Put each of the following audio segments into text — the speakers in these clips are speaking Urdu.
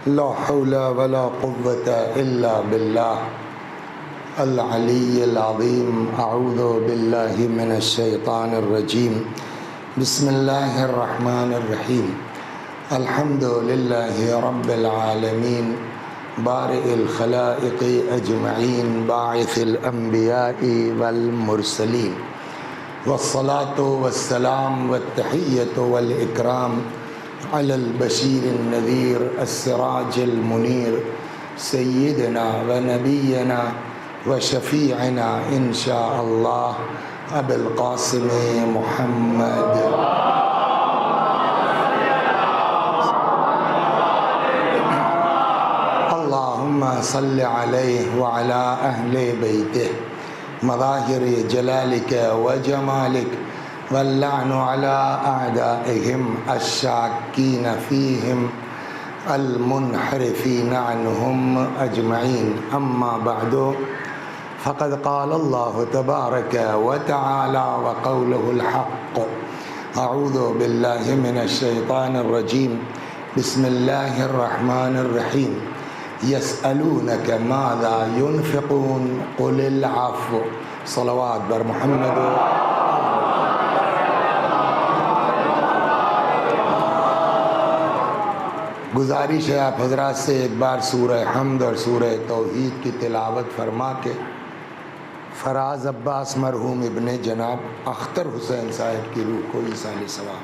لا حول ولا قوة إلا بالله العلي العظيم. أعوذ بالله من الشيطان الرجيم. بسم الله الرحمن الرحيم. الحمد لله رب العالمين بارئ الخلائق أجمعين باعث الأنبياء والمرسلين، والصلاة والسلام والتحية والإكرام على البشير النذير السراج المنير سيدنا ونبينا وشفيعنا إن شاء الله أبي القاسم محمد. اللهم صل عليه وعلى أهل بيته مظاهر جلالك وجمالك، واللعن على أعدائهم الشاكين فيهم المنحرفين عنهم أجمعين. أما بعد، فقد قال الله تبارك وتعالى وقوله الحق. أعوذ بالله من الشيطان الرجيم. بسم الله الرحمن الرحيم. يسألونك ماذا ينفقون قل العفو. صلوات بر محمد. گزارش ہے آپ حضرات سے ایک بار سورہ حمد اور سورہ توحید کی تلاوت فرما کے فراز عباس مرحوم ابن جناب اختر حسین صاحب کی روح کو ایصال ثواب.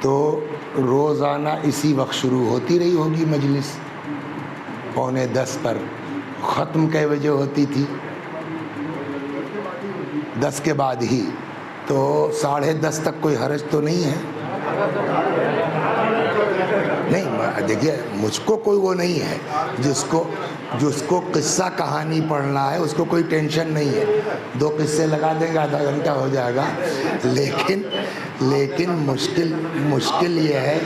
تو روزانہ اسی وقت شروع ہوتی رہی ہوگی مجلس. 9:45 پر ختم کئے بجے ہوتی تھی؟ 10 کے بعد ہی. تو 10:30 تک کوئی حرج تو نہیں ہے؟ نہیں، دیکھیے مجھ کو کوئی وہ نہیں ہے جس کو قصہ کہانی پڑھنا ہے اس کو کوئی ٹینشن نہیں ہے. 2 قصے لگا دیں گے، آدھا گھنٹہ ہو جائے گا. لیکن مشکل یہ ہے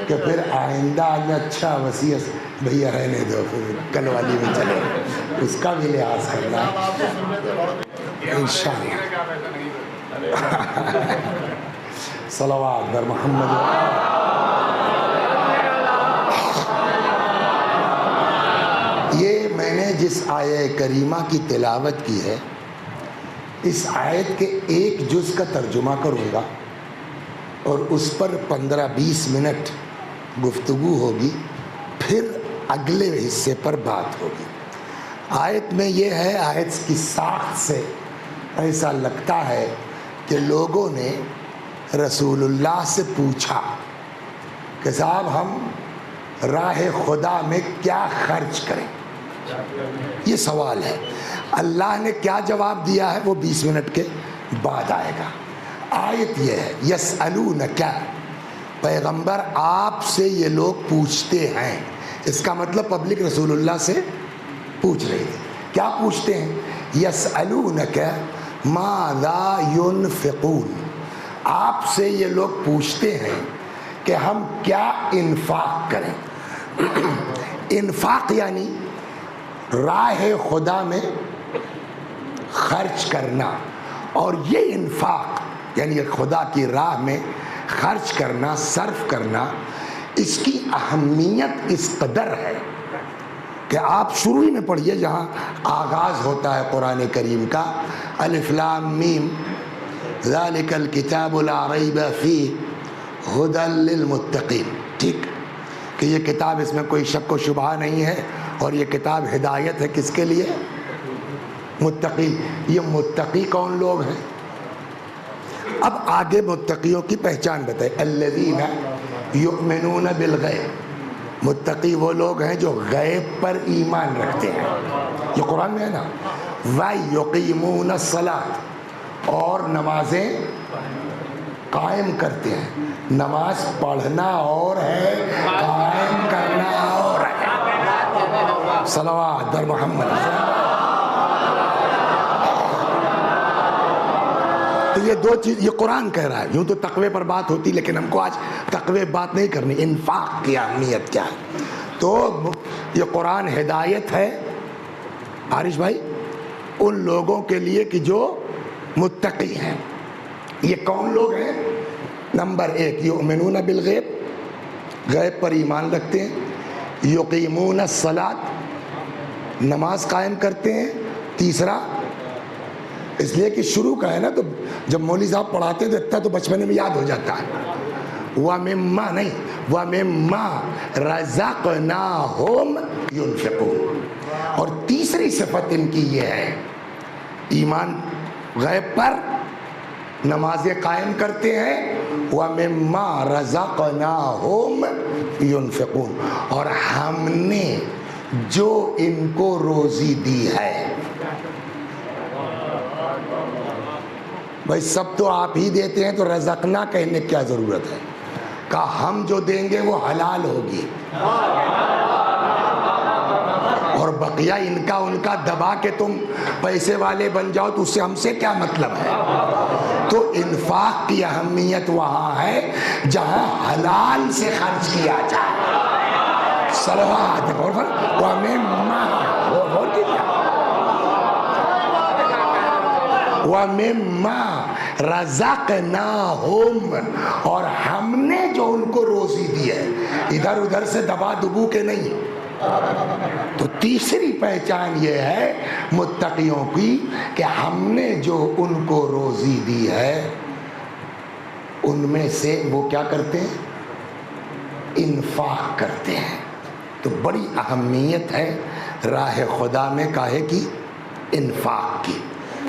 کہ پھر آئندہ آگے اچھا وصیت بھیا رہنے دو، پھر کل والی میں چلے، اس کا بھی لحاظ کرنا انشاءاللہ. صلوات بر محمد. یہ میں نے جس آیہ کریمہ کی تلاوت کی ہے، اس آیت کے ایک جز کا ترجمہ کروں گا اور اس پر 15-20 منٹ گفتگو ہوگی، پھر اگلے حصے پر بات ہوگی. آیت میں یہ ہے، آیت کی ساخت سے ایسا لگتا ہے کہ لوگوں نے رسول اللہ سے پوچھا کہ صاحب ہم راہ خدا میں کیا خرچ کریں. یہ سوال ہے. اللہ نے کیا جواب دیا ہے وہ 20 منٹ کے بعد آئے گا. آیت یہ ہے، یسألونک، پیغمبر آپ سے یہ لوگ پوچھتے ہیں. اس کا مطلب پبلک رسول اللہ سے پوچھ رہی تھی. کیا پوچھتے ہیں؟ یسألونک ماذا ينفقون. آپ سے یہ لوگ پوچھتے ہیں کہ ہم کیا انفاق کریں. انفاق یعنی راہ خدا میں خرچ کرنا. اور یہ انفاق یعنی خدا کی راہ میں خرچ کرنا، صرف کرنا، اس کی اہمیت اس قدر ہے کہ آپ شروع میں پڑھیے جہاں آغاز ہوتا ہے قرآن کریم کا، الف لام میم ذالک الکتاب لا ریب فیہ ھدی للمتقین. ٹھیک کہ یہ کتاب، اس میں کوئی شک و شبہ نہیں ہے، اور یہ کتاب ہدایت ہے کس کے لیے؟ متقی. یہ متقی کون لوگ ہیں؟ اب آگے متقیوں کی پہچان بتائے. الذین یؤمنون بالغیب، متقی وہ لوگ ہیں جو غیب پر ایمان رکھتے ہیں. یہ قرآن میں ہے نا. وَيُقِيمُونَ الصَّلَاةَ، اور نمازیں قائم کرتے ہیں. نماز پڑھنا اور ہے، قائم کرنا اور ہے. صلوات بر محمد. تو یہ دو چیز یہ قرآن کہہ رہا ہے. یوں تو تقوی پر بات ہوتی، لیکن ہم کو آج تقوی بات نہیں کرنی. انفاق کی اہمیت کیا ہے. تو یہ قرآن ہدایت ہے عارش بھائی ان لوگوں کے لیے کہ جو متقی ہیں. یہ کون لوگ ہیں؟ نمبر 1 یؤمنون بالغیب، غیب پر ایمان رکھتے ہیں. یقیمون الصلاۃ، نماز قائم کرتے ہیں. تیسرا اس لیے کہ شروع کا ہے نا، تو جب مولوی صاحب پڑھاتے تو اتنا تو بچپنے میں یاد ہو جاتا ہے. وَمِمَّا نہیں، وَمِمَّا رَزَقْنَاهُمْ يُنْفِقُونَ. اور تیسری صفت ان کی یہ ہے، ایمان غیب پر، نمازیں قائم کرتے ہیں. وَمِمَّا رَزَقْنَاهُمْ يُنْفِقُونَ، اور ہم نے جو ان کو روزی دی ہے. بھائی سب تو آپ ہی دیتے ہیں، تو رزقنا کہنے کی کیا ضرورت ہے؟ کہا ہم جو دیں گے وہ حلال ہوگی، اور بقیہ ان کا دبا کے تم پیسے والے بن جاؤ تو اس سے ہم سے کیا مطلب ہے؟ تو انفاق کی اہمیت وہاں ہے جہاں حلال سے خرچ کیا جائے. صلوات. وَمِمَّا رَزَقْنَاهُمْ، اور ہم نے جو ان کو روزی دی ہے، ادھر ادھر سے دبا دبو کے نہیں. تو تیسری پہچان یہ ہے متقیوں کی کہ ہم نے جو ان کو روزی دی ہے ان میں سے وہ کیا کرتے ہیں؟ انفاق کرتے ہیں. تو بڑی اہمیت ہے راہ خدا میں کاہے کی؟ انفاق کی،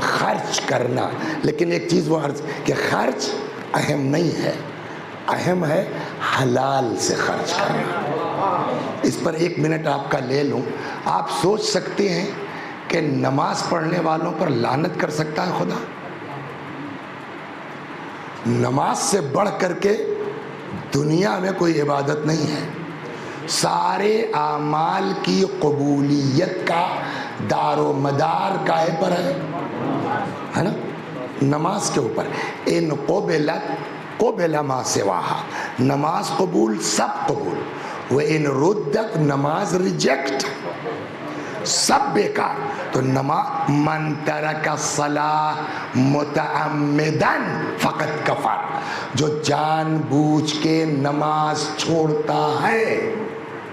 خرچ کرنا. لیکن ایک چیز وہ عرض کہ خرچ اہم نہیں ہے، اہم ہے حلال سے خرچ کرنا. اس پر 1 منٹ آپ کا لے لوں. آپ سوچ سکتے ہیں کہ نماز پڑھنے والوں پر لعنت کر سکتا ہے خدا؟ نماز سے بڑھ کر کے دنیا میں کوئی عبادت نہیں ہے. سارے اعمال کی قبولیت کا دار و مدار کاہے پر ہے نا؟ نماز کے اوپر. ان قبل ما سواہا، نماز قبول، سب قبول. وَإِن رُدَّتْ، نماز ریجیکٹ، سب بیکار. تو من ترک الصلاۃ متعمدا فقد کفر، جو جان بوجھ کے نماز چھوڑتا ہے،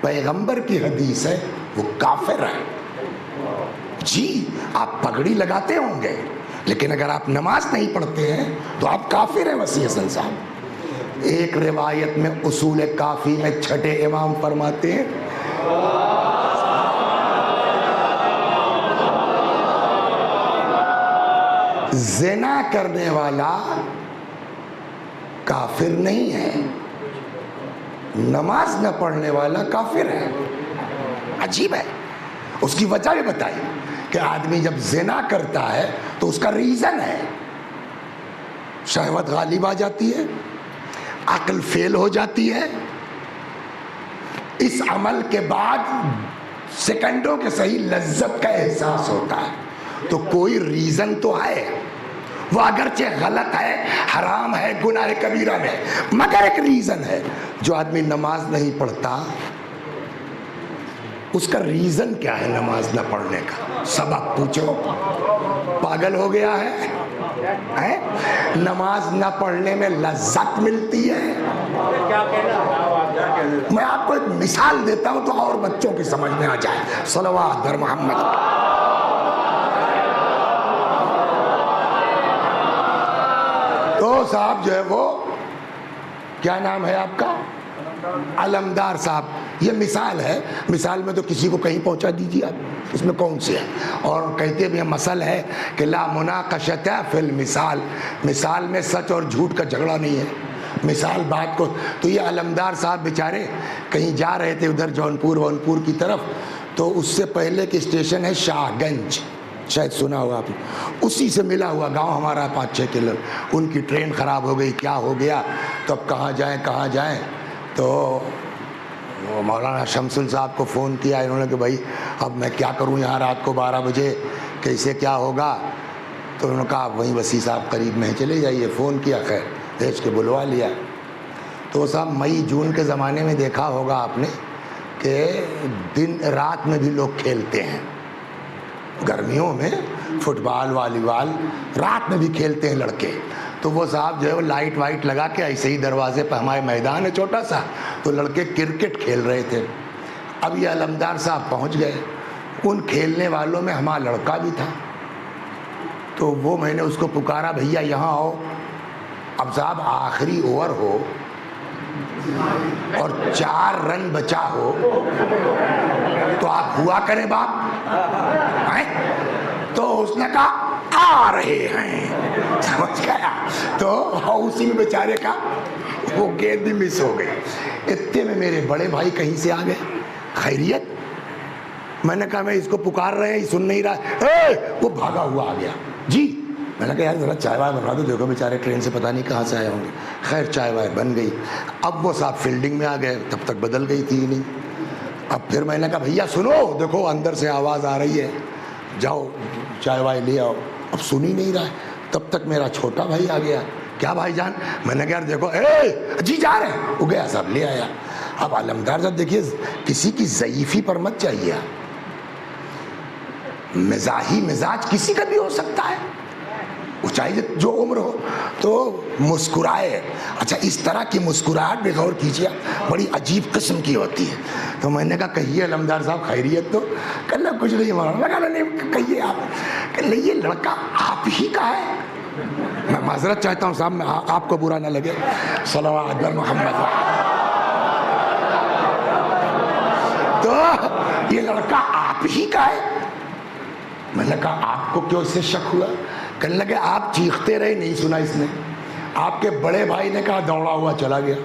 پیغمبر کی حدیث ہے، وہ کافر ہے. جی آپ پگڑی لگاتے ہوں گے لیکن اگر آپ نماز نہیں پڑھتے ہیں تو آپ کافر ہیں. وسیع حسن صاحب ایک روایت میں اصول کافی میں 6 امام فرماتے ہیں، زنا کرنے والا کافر نہیں ہے، نماز نہ پڑھنے والا کافر ہے. عجیب ہے. اس کی وجہ بھی بتائی کہ آدمی جب زنا کرتا ہے تو اس کا ریزن ہے، شہوت غالب آ جاتی ہے، عقل فیل ہو جاتی ہے. اس عمل کے بعد سیکنڈوں کے صحیح لذت کا احساس ہوتا ہے. تو کوئی ریزن تو ہے، وہ اگرچہ غلط ہے، حرام ہے، گناہ کبیرہ میں، مگر ایک ریزن ہے. جو آدمی نماز نہیں پڑھتا اس کا ریزن کیا ہے نماز نہ پڑھنے کا؟ سبب پوچھو. پاگل ہو گیا ہے؟ نماز نہ پڑھنے میں لذت ملتی ہے. میں آپ کو ایک مثال دیتا ہوں تو اور بچوں کی سمجھ میں آ جائے. صلوات بر محمد. تو صاحب جو ہے وہ کیا نام ہے آپ کا؟ علمدار صاحب یہ مثال ہے، مثال میں تو کسی کو کہیں پہنچا دیجیے آپ، اس میں کون سی ہے؟ اور کہتے بھی مثل ہے کہ لا مناقشۃ فی المثال، مثال میں سچ اور جھوٹ کا جھگڑا نہیں ہے، مثال بات کو. تو یہ علمدار صاحب بیچارے کہیں جا رہے تھے ادھر جونپور کی طرف، تو اس سے پہلے کے اسٹیشن ہے شاہ گنج، شاید سنا ہوا آپ نے، اسی سے ملا ہوا گاؤں ہمارا 5-6 کلو. ان کی ٹرین خراب ہو گئی، کیا ہو گیا، تو اب کہاں جائیں. تو مولانا شمسل صاحب کو فون کیا انہوں نے کہ بھائی اب میں کیا کروں یہاں رات کو 12 بجے، کیسے کیا ہوگا؟ تو انہوں نے کہا وہیں وسیع صاحب قریب میں چلے جائیے. فون کیا، خیر بھیج کے بلوا لیا. تو صاحب مئی جون کے زمانے میں دیکھا ہوگا آپ نے کہ دن رات میں بھی لوگ کھیلتے ہیں، گرمیوں میں فٹ بال والی بال رات میں بھی کھیلتے ہیں لڑکے. تو وہ صاحب جو ہے وہ لائٹ وائٹ لگا کے ایسے ہی دروازے پہ، ہمارے میدان ہے چھوٹا سا، تو لڑکے کرکٹ کھیل رہے تھے. اب یہ علمدار صاحب پہنچ گئے، ان کھیلنے والوں میں ہمارا لڑکا بھی تھا. تو وہ میں نے اس کو پکارا، بھیا یہاں آؤ. اب صاحب آخری اوور ہو اور 4 رن بچا ہو تو آپ ہوا کریں باپ. تو اس نے کہا آ رہے ہیں، سمجھ گیا. تو اسی میں بیچارے کا وہ گیند بھی مس ہو گئی. اتنے میں میرے بڑے بھائی کہیں سے آ گئے، خیریت؟ میں نے کہا میں اس کو پکار رہے ہیں، سن نہیں رہا. وہ بھاگا ہوا آ گیا. جی میں نے کہا یار ذرا چائے وائے بنوا دو، دیکھو بیچارے ٹرین سے پتہ نہیں کہاں سے آئے ہوں گے. خیر چائے وائے بن گئی. اب وہ صاحب فیلڈنگ میں آ گئے، تب تک بدل گئی تھی نہیں. اب پھر میں نے کہا بھیا سنو، دیکھو اندر سے آواز آ رہی ہے، جاؤ چائے وائے لے آؤ. اب سن ہی نہیں رہا ہے. تب تک میرا چھوٹا بھائی آ گیا. کیا بھائی جان؟ میں نے کہا یار دیکھو، جی جا رہے ہیں. وہ گیا صاحب لے آیا. اب علمدار صاحب دیکھیے کسی کی ضعیفی پر مت جائیے، مزاحی مزاج کسی کا بھی ہو سکتا ہے، وہ چاہیے جو عمر ہو. تو مسکرائے. اچھا اس طرح کی مسکراہٹ بھی غور کیجیے، بڑی عجیب قسم کی ہوتی ہے. تو میں نے کہا کہیے علمدار صاحب خیریت؟ تو کہنا کچھ نہیں مولانا. میں کہا نہیں کہیے آپ. کہ یہ لڑکا آپ ہی کا ہے. میں معذرت چاہتا ہوں صاحب، میں آپ کو برا نہ لگے. صلوات بر محمد. تو یہ لڑکا آپ ہی کا ہے. میں نے کہا آپ کو کیوں اس سے شک ہوا؟ کہنے لگے آپ چیختے رہے، نہیں سنا اس نے. آپ کے بڑے بھائی نے کہا دوڑا ہوا چلا گیا.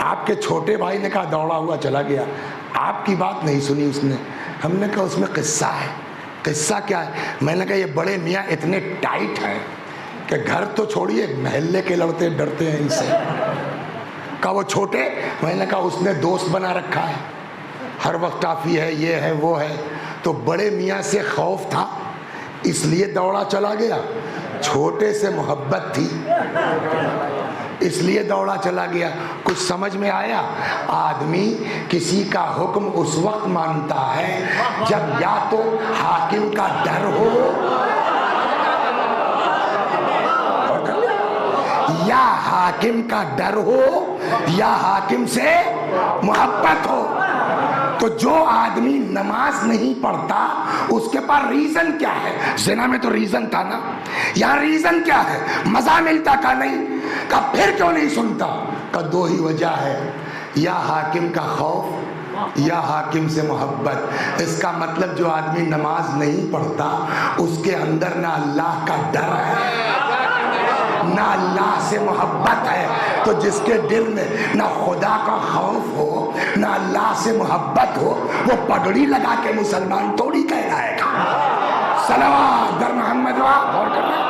آپ کے چھوٹے بھائی نے کہا دوڑا ہوا چلا گیا. آپ کی بات نہیں سنی اس نے. ہم نے کہا اس میں قصہ ہے. قصہ کیا ہے؟ میں نے کہا یہ بڑے میاں اتنے ٹائٹ ہیں کہ گھر تو چھوڑیے محلے کے لڑتے ڈرتے ہیں ان سے. کہا وہ چھوٹے؟ میں نے کہا اس نے دوست بنا رکھا ہے، ہر وقت ٹافی ہے، یہ ہے وہ ہے. تو بڑے میاں سے خوف تھا اس لیے دوڑا چلا گیا. چھوٹے سے محبت تھی اس لیے دوڑا چلا گیا. کچھ سمجھ میں آیا؟ آدمی کسی کا حکم اس وقت مانتا ہے جب یا تو حاکم کا ڈر ہو یا حاکم کا ڈر ہو یا حاکم سے محبت ہو. تو جو آدمی نماز نہیں پڑھتا اس کے پاس ریزن کیا ہے؟ زنا میں تو ریزن تھا نا، یہاں ریزن کیا ہے؟ مزہ ملتا کا نہیں. کہ پھر کیوں نہیں سنتا؟ کہ 2 ہی وجہ ہے، یا حاکم کا خوف یا حاکم سے محبت. اس کا مطلب جو آدمی نماز نہیں پڑھتا اس کے اندر نہ اللہ کا ڈر ہے نہ اللہ سے محبت ہے. تو جس کے دل میں نہ خدا کا خوف ہو نہ اللہ سے محبت ہو، وہ پگڑی لگا کے مسلمان تھوڑی کہلائے گا. صلوات در محمد. غور کر رہے ہیں؟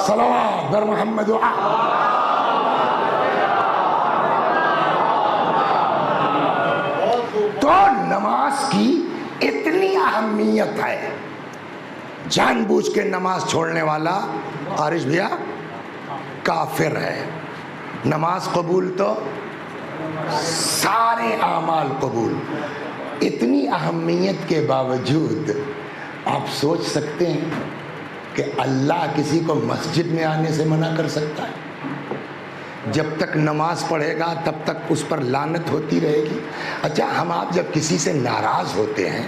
صلوات در محمد. تو نماز کی اتنی اہمیت ہے، جان بوجھ کے نماز چھوڑنے والا عارش بھیا کافر ہے. نماز قبول تو سارے اعمال قبول. اتنی اہمیت کے باوجود آپ سوچ سکتے ہیں کہ اللہ کسی کو مسجد میں آنے سے منع کر سکتا ہے؟ جب تک نماز پڑھے گا تب تک اس پر لعنت ہوتی رہے گی. اچھا ہم آپ جب کسی سے ناراض ہوتے ہیں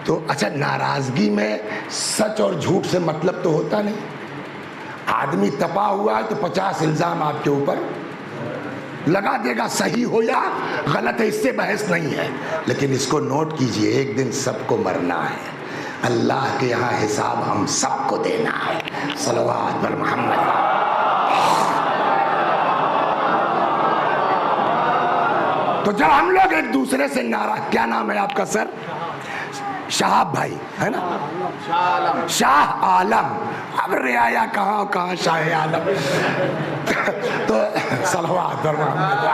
تو اچھا ناراضگی میں سچ اور جھوٹ سے مطلب تو ہوتا نہیں. آدمی تپا ہوا ہے تو 50 الزام آپ کے اوپر لگا دے گا، صحیح ہو یا غلط ہے، اس سے بحث نہیں ہے. لیکن اس کو نوٹ کیجئے، ایک دن سب کو مرنا ہے، اللہ کے یہاں حساب ہم سب کو دینا ہے. صلوات پر محمد. تو جب ہم لوگ ایک دوسرے سے نعرہ، کیا نام ہے آپ کا سر؟ شہاب بھائی ہے نا، شاہ عالم. اب رعایا کہاں کہاں شاہ عالم. تو صلوات پر محمد.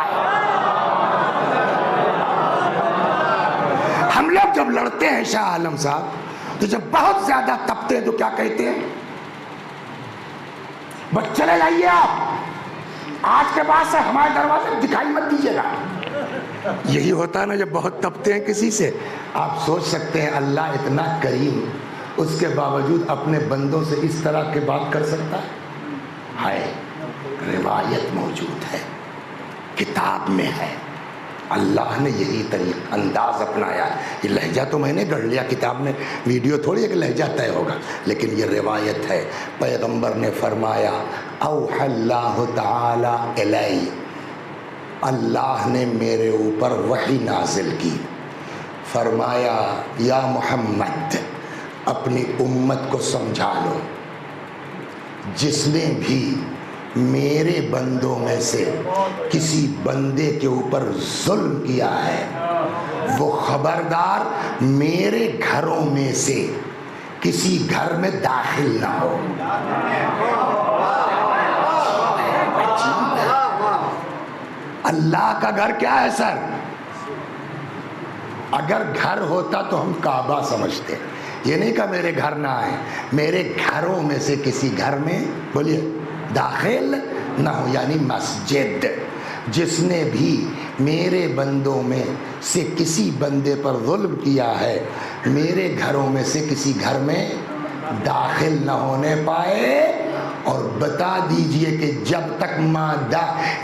ہم لوگ جب لڑتے ہیں شاہ عالم صاحب، تو جب بہت زیادہ تپتے ہیں تو کیا کہتے ہیں؟ بس چلے جائیے آپ، آج کے بعد سے ہمارے دروازے دکھائی مت دیجیے گا. یہی ہوتا ہے نا جب بہت تپتے ہیں کسی سے. آپ سوچ سکتے ہیں اللہ اتنا کریم، اس کے باوجود اپنے بندوں سے اس طرح کی بات کر سکتا ہے. روایت موجود ہے، کتاب میں ہے، اللہ نے یہی طریقہ انداز اپنایا. یہ لہجہ تو میں نے گڑھ لیا، کتاب میں ویڈیو تھوڑی ہے کہ لہجہ طے ہوگا، لیکن یہ روایت ہے. پیغمبر نے فرمایا اوحی اللہ تعالی الی، اللہ نے میرے اوپر وحی نازل کی، فرمایا یا محمد اپنی امت کو سمجھا لو، جس نے بھی میرے بندوں میں سے کسی بندے کے اوپر ظلم کیا ہے، وہ خبردار میرے گھروں میں سے کسی گھر میں داخل نہ ہو. اللہ کا گھر کیا ہے سر؟ اگر گھر ہوتا تو ہم کعبہ سمجھتے. یہ نہیں کہ میرے گھر نہ آئے، میرے گھروں میں سے کسی گھر میں بولیے داخل نہ ہو، یعنی مسجد. جس نے بھی میرے بندوں میں سے کسی بندے پر ظلم کیا ہے، میرے گھروں میں سے کسی گھر میں داخل نہ ہونے پائے. اور بتا دیجئے کہ جب تک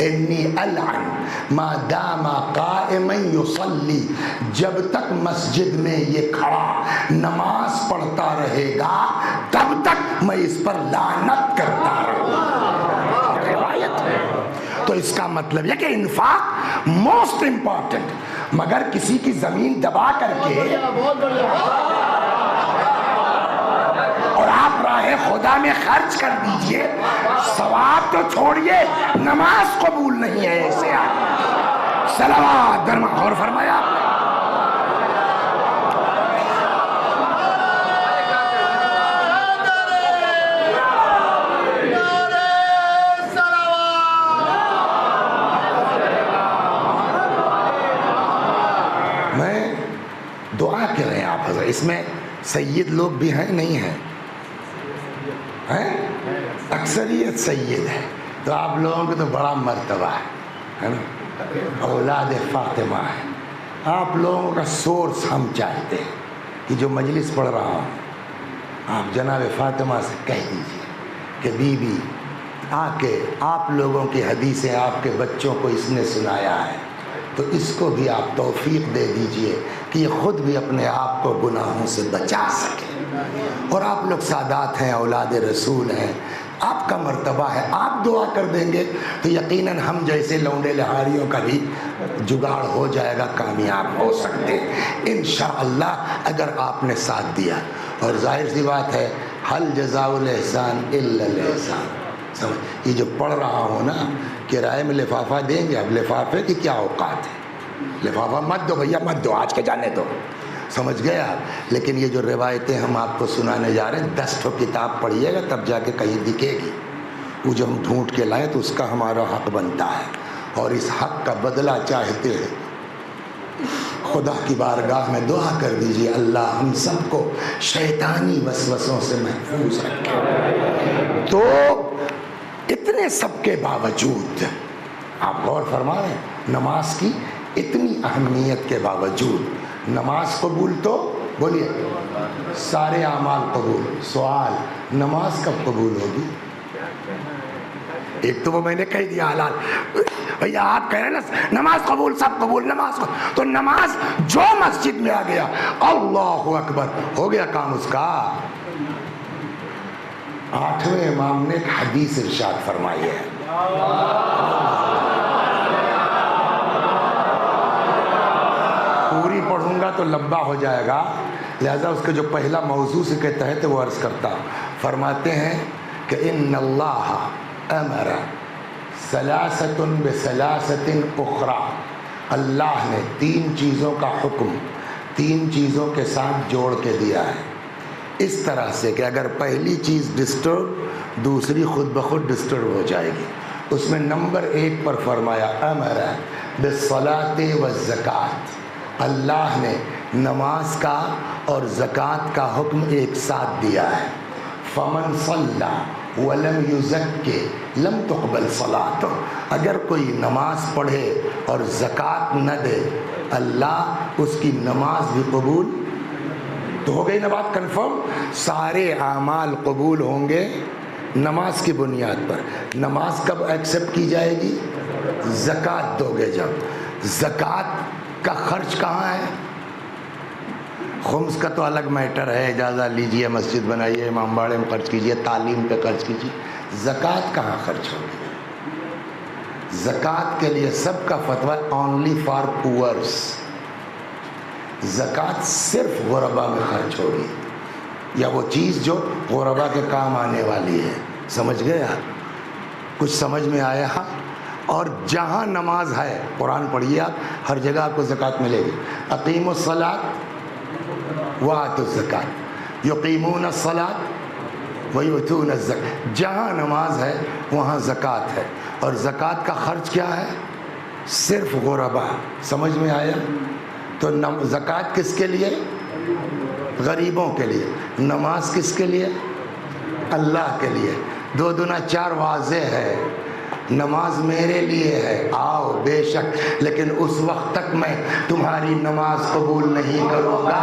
انی العن ما دام قائما یصلی، جب تک مسجد میں یہ کھڑا نماز پڑھتا رہے گا تب تک میں اس پر لعنت کرتا رہوں گا. روایت ہے. تو اس کا مطلب یہ کہ انفاق موسٹ امپورٹنٹ. مگر کسی کی زمین دبا کر کے اور آپ راہ خدا میں خرچ کر دیجئے، ثواب تو چھوڑیے نماز قبول نہیں ہے ایسے آدمی. صلوات درما. اور فرمایا میں دعا کر رہے ہیں آپ حضرت. اس میں سید لوگ بھی ہیں نہیں ہیں؟ اکثریت سید ہے. تو آپ لوگوں کو تو بڑا مرتبہ ہے نا، اولاد فاطمہ ہے. آپ لوگوں کا سورس ہم چاہتے ہیں کہ جو مجلس پڑھ رہا ہوں آپ جناب فاطمہ سے کہہ دیجئے کہ بی بی آ کے آپ لوگوں کی حدیثیں آپ کے بچوں کو اس نے سنایا ہے، تو اس کو بھی آپ توفیق دے دیجئے کہ یہ خود بھی اپنے آپ کو گناہوں سے بچا سکے. اور آپ لوگ سادات ہیں، اولاد رسول ہیں، آپ کا مرتبہ ہے. آپ دعا کر دیں گے تو یقیناً ہم جیسے لونڈے لہاریوں کا بھی جگاڑ ہو جائے گا، کامیاب ہو سکتے انشاءاللہ اگر آپ نے ساتھ دیا. اور ظاہر سی بات ہے حل جزاء الاحسان الا الاحسان. یہ جو پڑھ رہا ہوں نا، کرائے میں لفافہ دیں گے. اب لفافے کی کیا اوقات ہے، لفافہ مت دو بھیا مت دو، آج کے جانے دو. سمجھ گئے آپ؟ لیکن یہ جو روایتیں ہم آپ کو سنانے جا رہے ہیں 10 کتاب پڑھیے گا تب جا کے کہیں دکھے گی. وہ جو ہم ڈھونڈ کے لائیں تو اس کا ہمارا حق بنتا ہے، اور اس حق کا بدلہ چاہتے ہیں. خدا کی بارگاہ میں دعا کر دیجئے اللہ ہم سب کو شیطانی وسوسوں سے محفوظ رکھے. تو اتنے سب کے باوجود آپ غور فرما رہے ہیں، نماز کی اتنی اہمیت کے باوجود نماز قبول تو بولیے سارے اعمال قبول. سوال نماز کب قبول ہوگی؟ ایک تو وہ میں نے کہہ دیا حلال، بھیا آپ کہہ رہے ہیں نا نماز قبول سب قبول، نماز قبول. تو نماز جو مسجد میں آ گیا اللہ اکبر ہو گیا کام اس کا. 8ویں امام نے ایک حدیث ارشاد فرمائی ہے. پوری پڑھوں گا تو لمبا ہو جائے گا، لہذا اس کے جو پہلا موضوع سے کے تحت وہ عرض کرتا ہوں. فرماتے ہیں کہ ان اللہ امر ثلاثۃ بثلاثۃ اخری، اللہ نے 3 چیزوں کا حکم 3 چیزوں کے ساتھ جوڑ کے دیا ہے، اس طرح سے کہ اگر پہلی چیز ڈسٹرب دوسری خود بخود ڈسٹرب ہو جائے گی. اس میں نمبر 1 پر فرمایا امر بالصلاۃ والزکوٰۃ، اللہ نے نماز کا اور زکوٰۃ کا حکم ایک ساتھ دیا ہے. فمن صلی ولم یزکی لم تقبل صلاۃ، اگر کوئی نماز پڑھے اور زکوٰۃ نہ دے اللہ اس کی نماز بھی قبول. تو ہو گئی نا بات کنفرم. سارے اعمال قبول ہوں گے نماز کی بنیاد پر. نماز کب ایکسیپٹ کی جائے گی؟ زکوٰۃ دو گے جب. زکوٰۃ کا خرچ کہاں ہے؟ خمس کا تو الگ میٹر ہے، اجازہ لیجئے، مسجد بنائیے، امام باڑے میں خرچ کیجئے، تعلیم پہ خرچ کیجئے. زکوٰۃ کہاں خرچ ہوگی؟ زکوٰۃ کے لیے سب کا فتویٰ اونلی فار پورس. زکوٰۃ صرف غربا میں خرچ ہوگی، یا وہ چیز جو غربا کے کام آنے والی ہے. سمجھ گئے آپ؟ کچھ سمجھ میں آیا؟ اور جہاں نماز ہے، قرآن پڑھیے آپ، ہر جگہ آپ کو زکوٰۃ ملے گی. اقیموا الصلاۃ وآتوا الزکوٰۃ، یقیمون الصلاۃ ویؤتون الزکوٰۃ. جہاں نماز ہے وہاں زکوٰۃ ہے. اور زکوٰۃ کا خرچ کیا ہے؟ صرف غربا. سمجھ میں آیا؟ تو زکوٰۃ کس کے لیے؟ غریبوں کے لیے. نماز کس کے لیے؟ اللہ کے لیے. 2 دونا 4 واضح ہے. نماز میرے لیے ہے، آؤ بے شک، لیکن اس وقت تک میں تمہاری نماز قبول نہیں کروں گا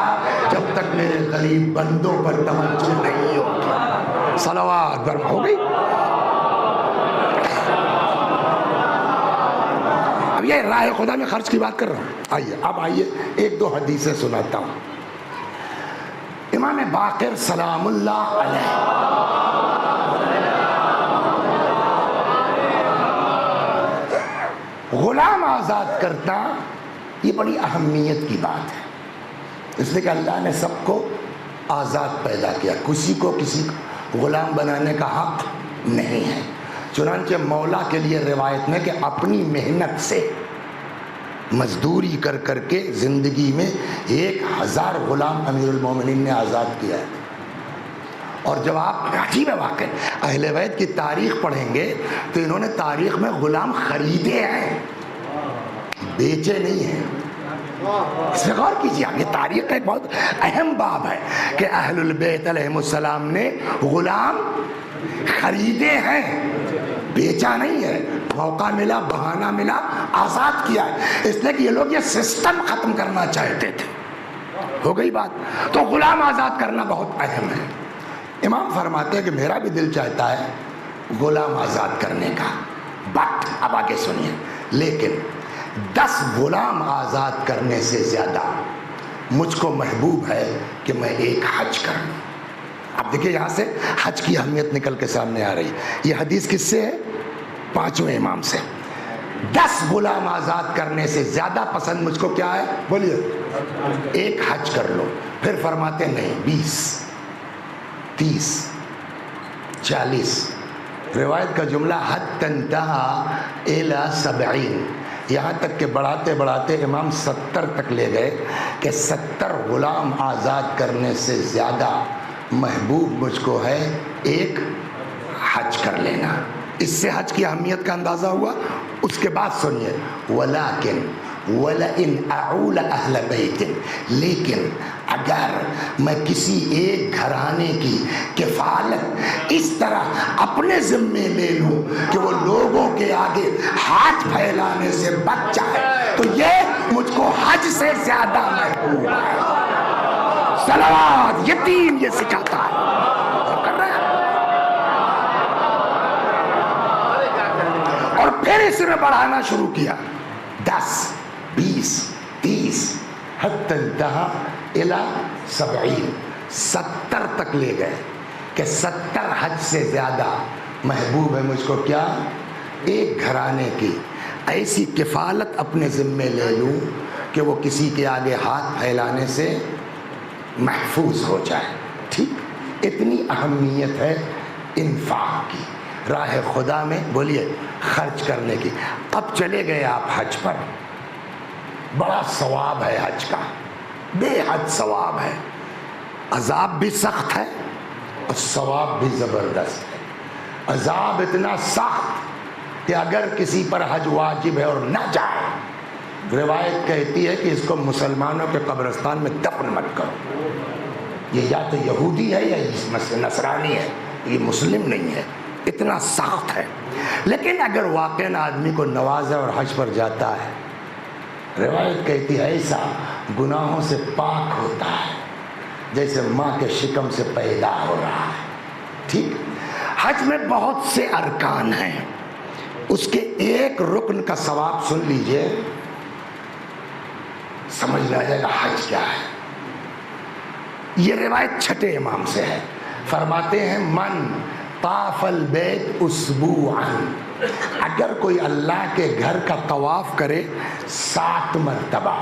جب تک میرے غریب بندوں پر توجہ نہیں ہوگی. صلوات برما ہو گئی. اب یہ راہ خدا میں خرچ کی بات کر رہا ہوں. آئیے اب آئیے 1-2 حدیثیں سناتا ہوں. امام باقر سلام اللہ علیہ غلام آزاد کرتا، یہ بڑی اہمیت کی بات ہے، اس لیے کہ اللہ نے سب کو آزاد پیدا کیا، کسی کو غلام بنانے کا حق نہیں ہے. چنانچہ مولا کے لیے روایت میں کہ اپنی محنت سے مزدوری کر کر کے زندگی میں 1000 غلام امیر المومنین نے آزاد کیا ہے. اور جب آپ عجیب ہے واقع اہل بیت کی تاریخ پڑھیں گے تو انہوں نے تاریخ میں غلام خریدے ہیں، بیچے نہیں ہیں. اس میں غور کیجیے آپ، یہ تاریخ کا ایک بہت اہم باب ہے کہ اہل البیت علیہ السلام نے غلام خریدے ہیں، بیچا نہیں ہے. موقع ملا، بہانہ ملا، آزاد کیا ہے. اس لیے کہ یہ لوگ یہ سسٹم ختم کرنا چاہتے تھے. ہو گئی بات. تو غلام آزاد کرنا بہت اہم ہے. امام فرماتے ہیں کہ میرا بھی دل چاہتا ہے غلام آزاد کرنے کا، بٹ اب آگے سنیے، لیکن 10 غلام آزاد کرنے سے زیادہ مجھ کو محبوب ہے کہ میں ایک حج کروں. اب دیکھیے یہاں سے حج کی اہمیت نکل کے سامنے آ رہی. یہ حدیث کس سے ہے؟ 5ویں امام سے. 10 غلام آزاد کرنے سے زیادہ پسند مجھ کو کیا ہے؟ بولیے. ایک حج کر لو. پھر فرماتے نہیں 20 30 40. روایت کا جملہ حتی انتہا الی 70، یہاں تک کہ بڑھاتے بڑھاتے امام 70 تک لے گئے کہ 70 غلام آزاد کرنے سے زیادہ محبوب مجھ کو ہے ایک حج کر لینا. اس سے حج کی اہمیت کا اندازہ ہوا. اس کے بعد سنیے، ولیکن وَلَئِنْ أَعُولَ أَهْلَ بَيْتٍ، لیکن اگر میں کسی ایک گھرانے کی کفالت اس طرح اپنے ذمے لے لوں کہ وہ لوگوں کے آگے ہاتھ پھیلانے سے بچ جائے تو یہ مجھ کو حج سے زیادہ محبوب ہے. صلوات. یہ دین یہ سکھاتا ہے. اور کر رہے ہیں. اور پھر اس نے بڑھانا شروع کیا، 10 20 30 حتی انتہا الی 70 تک لے گئے کہ 70 حج سے زیادہ محبوب ہے مجھ کو کیا؟ ایک گھرانے کی ایسی کفالت اپنے ذمے لے لوں کہ وہ کسی کے آگے ہاتھ پھیلانے سے محفوظ ہو جائے. ٹھیک، اتنی اہمیت ہے انفاق کی، راہ خدا میں بولیے خرچ کرنے کی. اب چلے گئے آپ حج پر، بڑا ثواب ہے حج کا، بے حد ثواب ہے، عذاب بھی سخت ہے اور ثواب بھی زبردست ہے. عذاب اتنا سخت کہ اگر کسی پر حج واجب ہے اور نہ جائے، روایت کہتی ہے کہ اس کو مسلمانوں کے قبرستان میں دفن مت کرو. یہ یا تو یہودی ہے یا نصرانی ہے، یہ مسلم نہیں ہے، اتنا سخت ہے. لیکن اگر واقعاً آدمی کو نوازے اور حج پر جاتا ہے، روایت کہتی ہے ایسا گناہوں سے پاک ہوتا ہے جیسے ماں کے شکم سے پیدا ہو رہا ہے. ٹھیک، حج میں بہت سے ارکان ہیں، اس کے ایک رکن کا ثواب سن لیجئے، سمجھ میں آ جائے گا حج کیا ہے. یہ روایت چھٹے امام سے ہے، فرماتے ہیں من طاف البیت اسبوعا، اگر کوئی اللہ کے گھر کا طواف کرے 7 مرتبہ،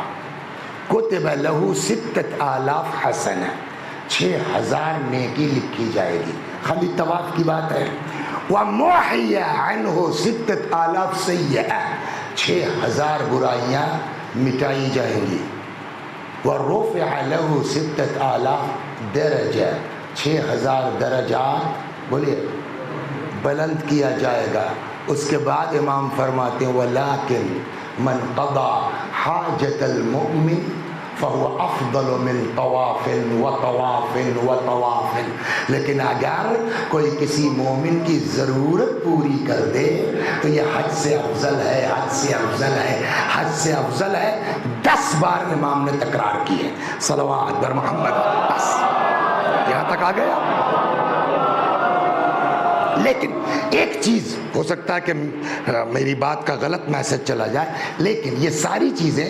کتب لہ 6000 حسنہ، 6000 نیکی لکھی جائے گی. خالی طواف کی بات ہے. وَمُحِيَ عَنْهُ 6000 سیئہ، 6000 برائیاں مٹائی جائیں گی. وَرُفِعَ لَهُ 6000 درجہ، 6000 درجات بولیے بلند کیا جائے گا. اس کے بعد امام فرماتے ہیں وَلَكِنْ مَنْ قَضَى حَاجَةَ الْمُؤْمِنِ فَهُوَ أَفْضَلُ مِنْ طَوَافٍ وَطَوَافٍ وَطَوَافٍ. لیکن اگر کوئی کسی مومن کی ضرورت پوری کر دے تو یہ حج سے افضل ہے، حج سے افضل ہے، حج سے افضل ہے. 10 بار امام نے تکرار کی ہے. صلوات بر محمد. بس یہاں تک آ گیا. لیکن ایک چیز ہو سکتا ہے کہ میری بات کا غلط میسج چلا جائے، لیکن یہ ساری چیزیں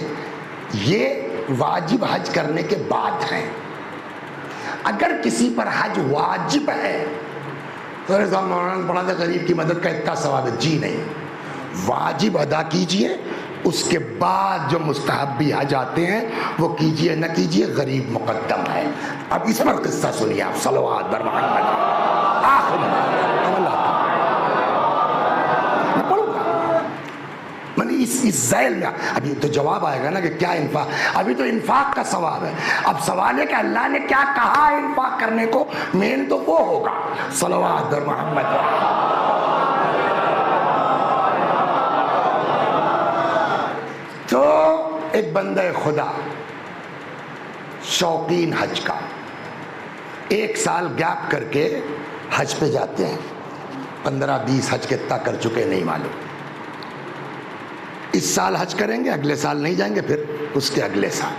یہ واجب حج کرنے کے بعد ہیں. اگر کسی پر حج واجب ہے تو مولانا پڑھا تھا غریب کی مدد کا اتنا ثواب ہے، جی نہیں، واجب ادا کیجئے، اس کے بعد جو مستحبی حج آتے ہیں وہ کیجئے نہ کیجئے، غریب مقدم ہے. اب اس پر قصہ سنیے آپ. صلوات بر محمد. آخر اس ذیل میں ابھی تو جواب آئے گا نا کہ کیا انفاق. ابھی تو انفاق کا ثواب ہے، اب سوال ہے کہ اللہ نے کیا کہا ہے انفاق کرنے کو، مین تو وہ ہوگا. صلوات بر محمد. تو ایک بندہ خدا شوقین حج کا 1 سال گیپ کر کے حج پہ جاتے ہیں، 15-20 حج کتنا کر چکے نہیں معلوم. اس سال حج کریں گے، اگلے سال نہیں جائیں گے، پھر اس کے اگلے سال.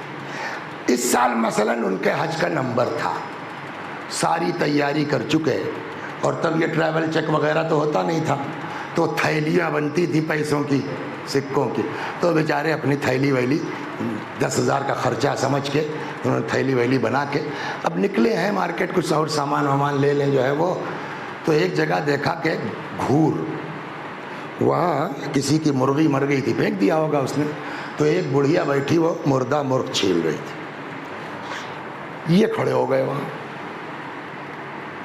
اس سال مثلاً ان کے حج کا نمبر تھا، ساری تیاری کر چکے، اور تب یہ ٹریول چیک وغیرہ تو ہوتا نہیں تھا، تو تھیلیاں بنتی تھی پیسوں کی، سکوں کی. تو بیچارے اپنی تھیلی ویلی 10,000 کا خرچہ سمجھ کے انہوں نے تھیلی ویلی بنا کے اب نکلے ہیں مارکیٹ، کچھ اور سامان وامان لے لیں جو ہے وہ. تو ایک جگہ دیکھا کہ گھور، وہاں کسی کی مرغی مر گئی تھی، پھینک دیا ہوگا اس نے، تو ایک بڑھیا بیٹھی وہ مردہ مرغ چھیل رہی تھی. یہ کھڑے ہو گئے وہاں،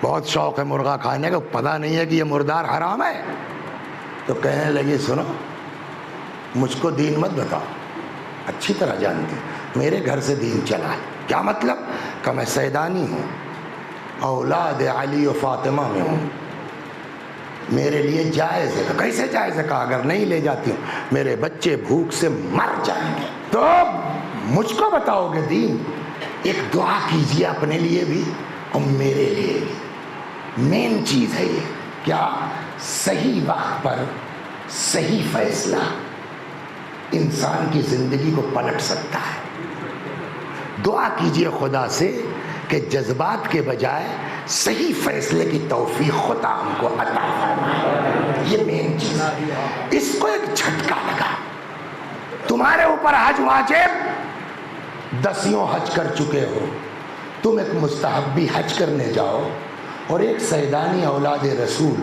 بہت شوق ہے مرغا کھانے کا، پتہ نہیں ہے کہ یہ مردار حرام ہے. تو کہنے لگی سنو، مجھ کو دین مت بتاؤ، اچھی طرح جانتی، میرے گھر سے دین چلا ہے. کیا مطلب؟ کہ میں سیدانی ہوں، اولاد علی و فاطمہ میں ہوں، میرے لیے جائز ہے. کیسے جائز ہے؟ کہا اگر نہیں لے جاتی ہوں میرے بچے بھوک سے مر جائیں گے. تو مجھ کو بتاؤ گے دین؟ ایک دعا کیجیے اپنے لیے بھی اور میرے لیے بھی. مین چیز ہے یہ، کیا؟ صحیح وقت پر صحیح فیصلہ انسان کی زندگی کو پلٹ سکتا ہے. دعا کیجیے خدا سے کہ جذبات کے بجائے صحیح فیصلے کی توفیق خدا ہم کو عطا فرمائے. یہ مین چیز ہے. اس کو ایک جھٹکا لگا، تمہارے اوپر حج واجب، 10 حج کر چکے ہو، تم ایک مستحبی حج کرنے جاؤ اور ایک سیدانی اولاد رسول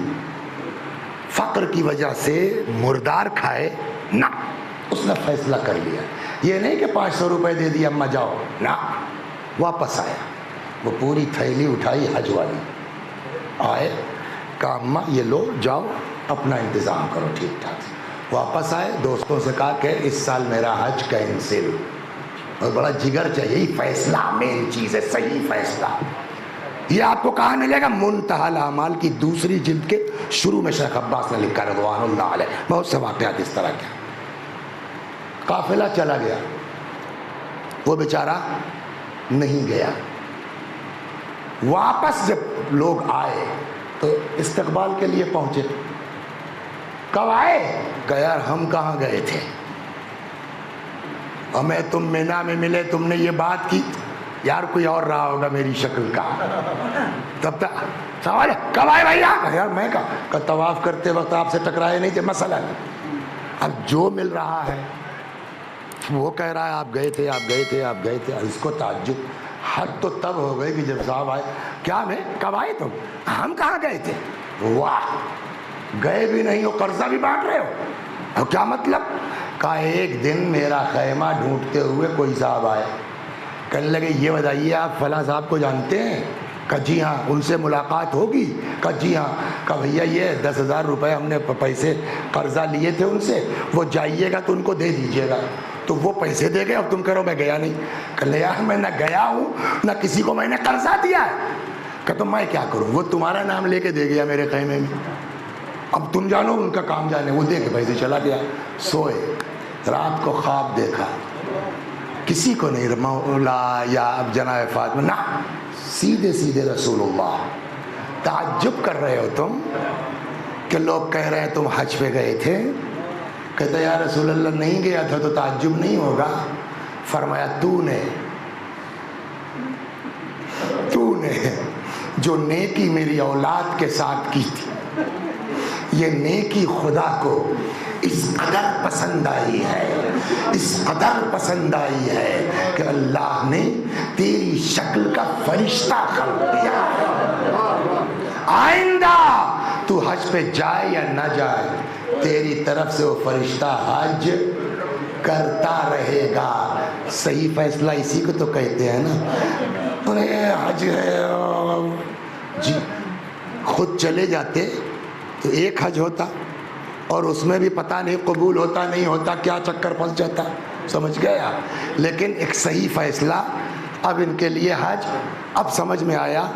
فقر کی وجہ سے مردار کھائے نہ، اس نے فیصلہ کر لیا، یہ نہیں کہ 500 روپے دے دیا اما جاؤ، نہ، واپس آیا، وہ پوری تھیلی اٹھائی حج والی، آئے کہا اما یہ لو جاؤ اپنا انتظام کرو ٹھیک ٹھاک، واپس آئے، دوستوں سے کہا کہ اس سال میرا حج کینسل، اور بڑا جگر چاہیے، فیصلہ مین چیز ہے، صحیح فیصلہ۔ یہ آپ کو کہاں ملے گا؟ منتہی الاعمال کی 2 جلد کے شروع میں شیخ عباس نے لکھا رضوان اللہ علیہ، بہت سے واقعات اس طرح کے۔ قافلہ چلا گیا، وہ بیچارہ نہیں گیا، واپس جب لوگ آئے تو استقبال کے لیے پہنچے، کب آئے؟ کہ یار ہم کہاں گئے تھے، ہمیں تم مینا میں ملے، تم نے یہ بات کی، یار کوئی اور رہا ہوگا میری شکل کا، تب تک سوال ہے کب آئے بھیا؟ یار میں کہا طواف کرتے وقت آپ سے ٹکرائے نہیں تھے مثلا۔ اب جو مل رہا ہے وہ کہہ رہا ہے آپ گئے تھے آپ گئے تھے آپ گئے تھے، اس کو تعجب، حد تو تب ہو گئی کہ جب صاحب آئے، کیا میں کب آئے تم؟ ہم کہاں گئے تھے؟ واہ، گئے بھی نہیں ہو قرضہ بھی بانٹ رہے ہو، اور کیا مطلب؟ کہا ایک دن میرا خیمہ ڈھونڈتے ہوئے کوئی صاحب آئے، کہنے لگے یہ بتائیے آپ فلاں صاحب کو جانتے ہیں؟ کہا جی ہاں۔ ان سے ملاقات ہوگی؟ کہا جی ہاں۔ کہا بھیا یہ 10,000 روپے ہم نے پیسے قرضہ لیے تھے ان سے، وہ جائیے گا تو ان کو دے دیجیے گا، تو وہ پیسے دے گئے، اب تم کہہ رہے ہو میں گیا نہیں۔ کہا یار میں نہ گیا ہوں نہ کسی کو میں نے قرضہ دیا ہے۔ کہ تو میں کیا کروں، وہ تمہارا نام لے کے دے گیا میرے خیمے میں، اب تم جانو ان کا کام جانے، وہ دے کے پیسے چلا گیا۔ سوئے، رات کو خواب دیکھا، کسی کو نہیں، مولا یا اب جناب فاطمہ، نہ، سیدھے سیدھے رسول اللہ۔ تعجب کر رہے ہو تم کہ لوگ کہہ رہے ہیں تم حج پہ گئے تھے؟ کہتا یا رسول اللہ نہیں گیا تھا تو تعجب نہیں ہوگا۔ فرمایا تو نے جو نیکی میری اولاد کے ساتھ کی تھی، یہ نیکی خدا کو اس قدر پسند آئی ہے، اس قدر پسند آئی ہے کہ اللہ نے تیری شکل کا فرشتہ خلق دیا ہے۔ آئندہ تو حج پہ جائے یا نہ جائے، تیری طرف سے وہ فرشتہ حج کرتا رہے گا۔ صحیح فیصلہ اسی کو تو کہتے ہیں نا، انہیں حج ہے جی، خود چلے جاتے تو ایک حج ہوتا اور اس میں بھی پتہ نہیں قبول ہوتا نہیں ہوتا، کیا چکر پھنس جاتا، سمجھ گئے آپ؟ لیکن ایک صحیح فیصلہ، اب ان کے لیے حج، اب سمجھ میں آیا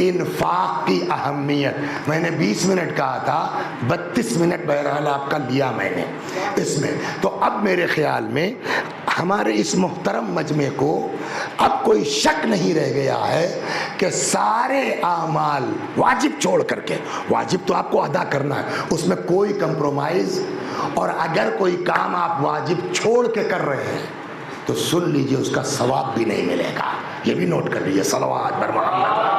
انفاق کی اہمیت۔ میں نے 20 منٹ کہا تھا، 32 منٹ بہرحال آپ کا لیا میں نے اس میں۔ تو اب میرے خیال میں ہمارے اس محترم مجمع کو اب کوئی شک نہیں رہ گیا ہے کہ سارے اعمال واجب چھوڑ کر کے، واجب تو آپ کو ادا کرنا ہے، اس میں کوئی کمپرومائز، اور اگر کوئی کام آپ واجب چھوڑ کے کر رہے ہیں تو سن لیجئے اس کا ثواب بھی نہیں ملے گا، یہ بھی نوٹ کر لیجئے۔ صلوات بر محمد۔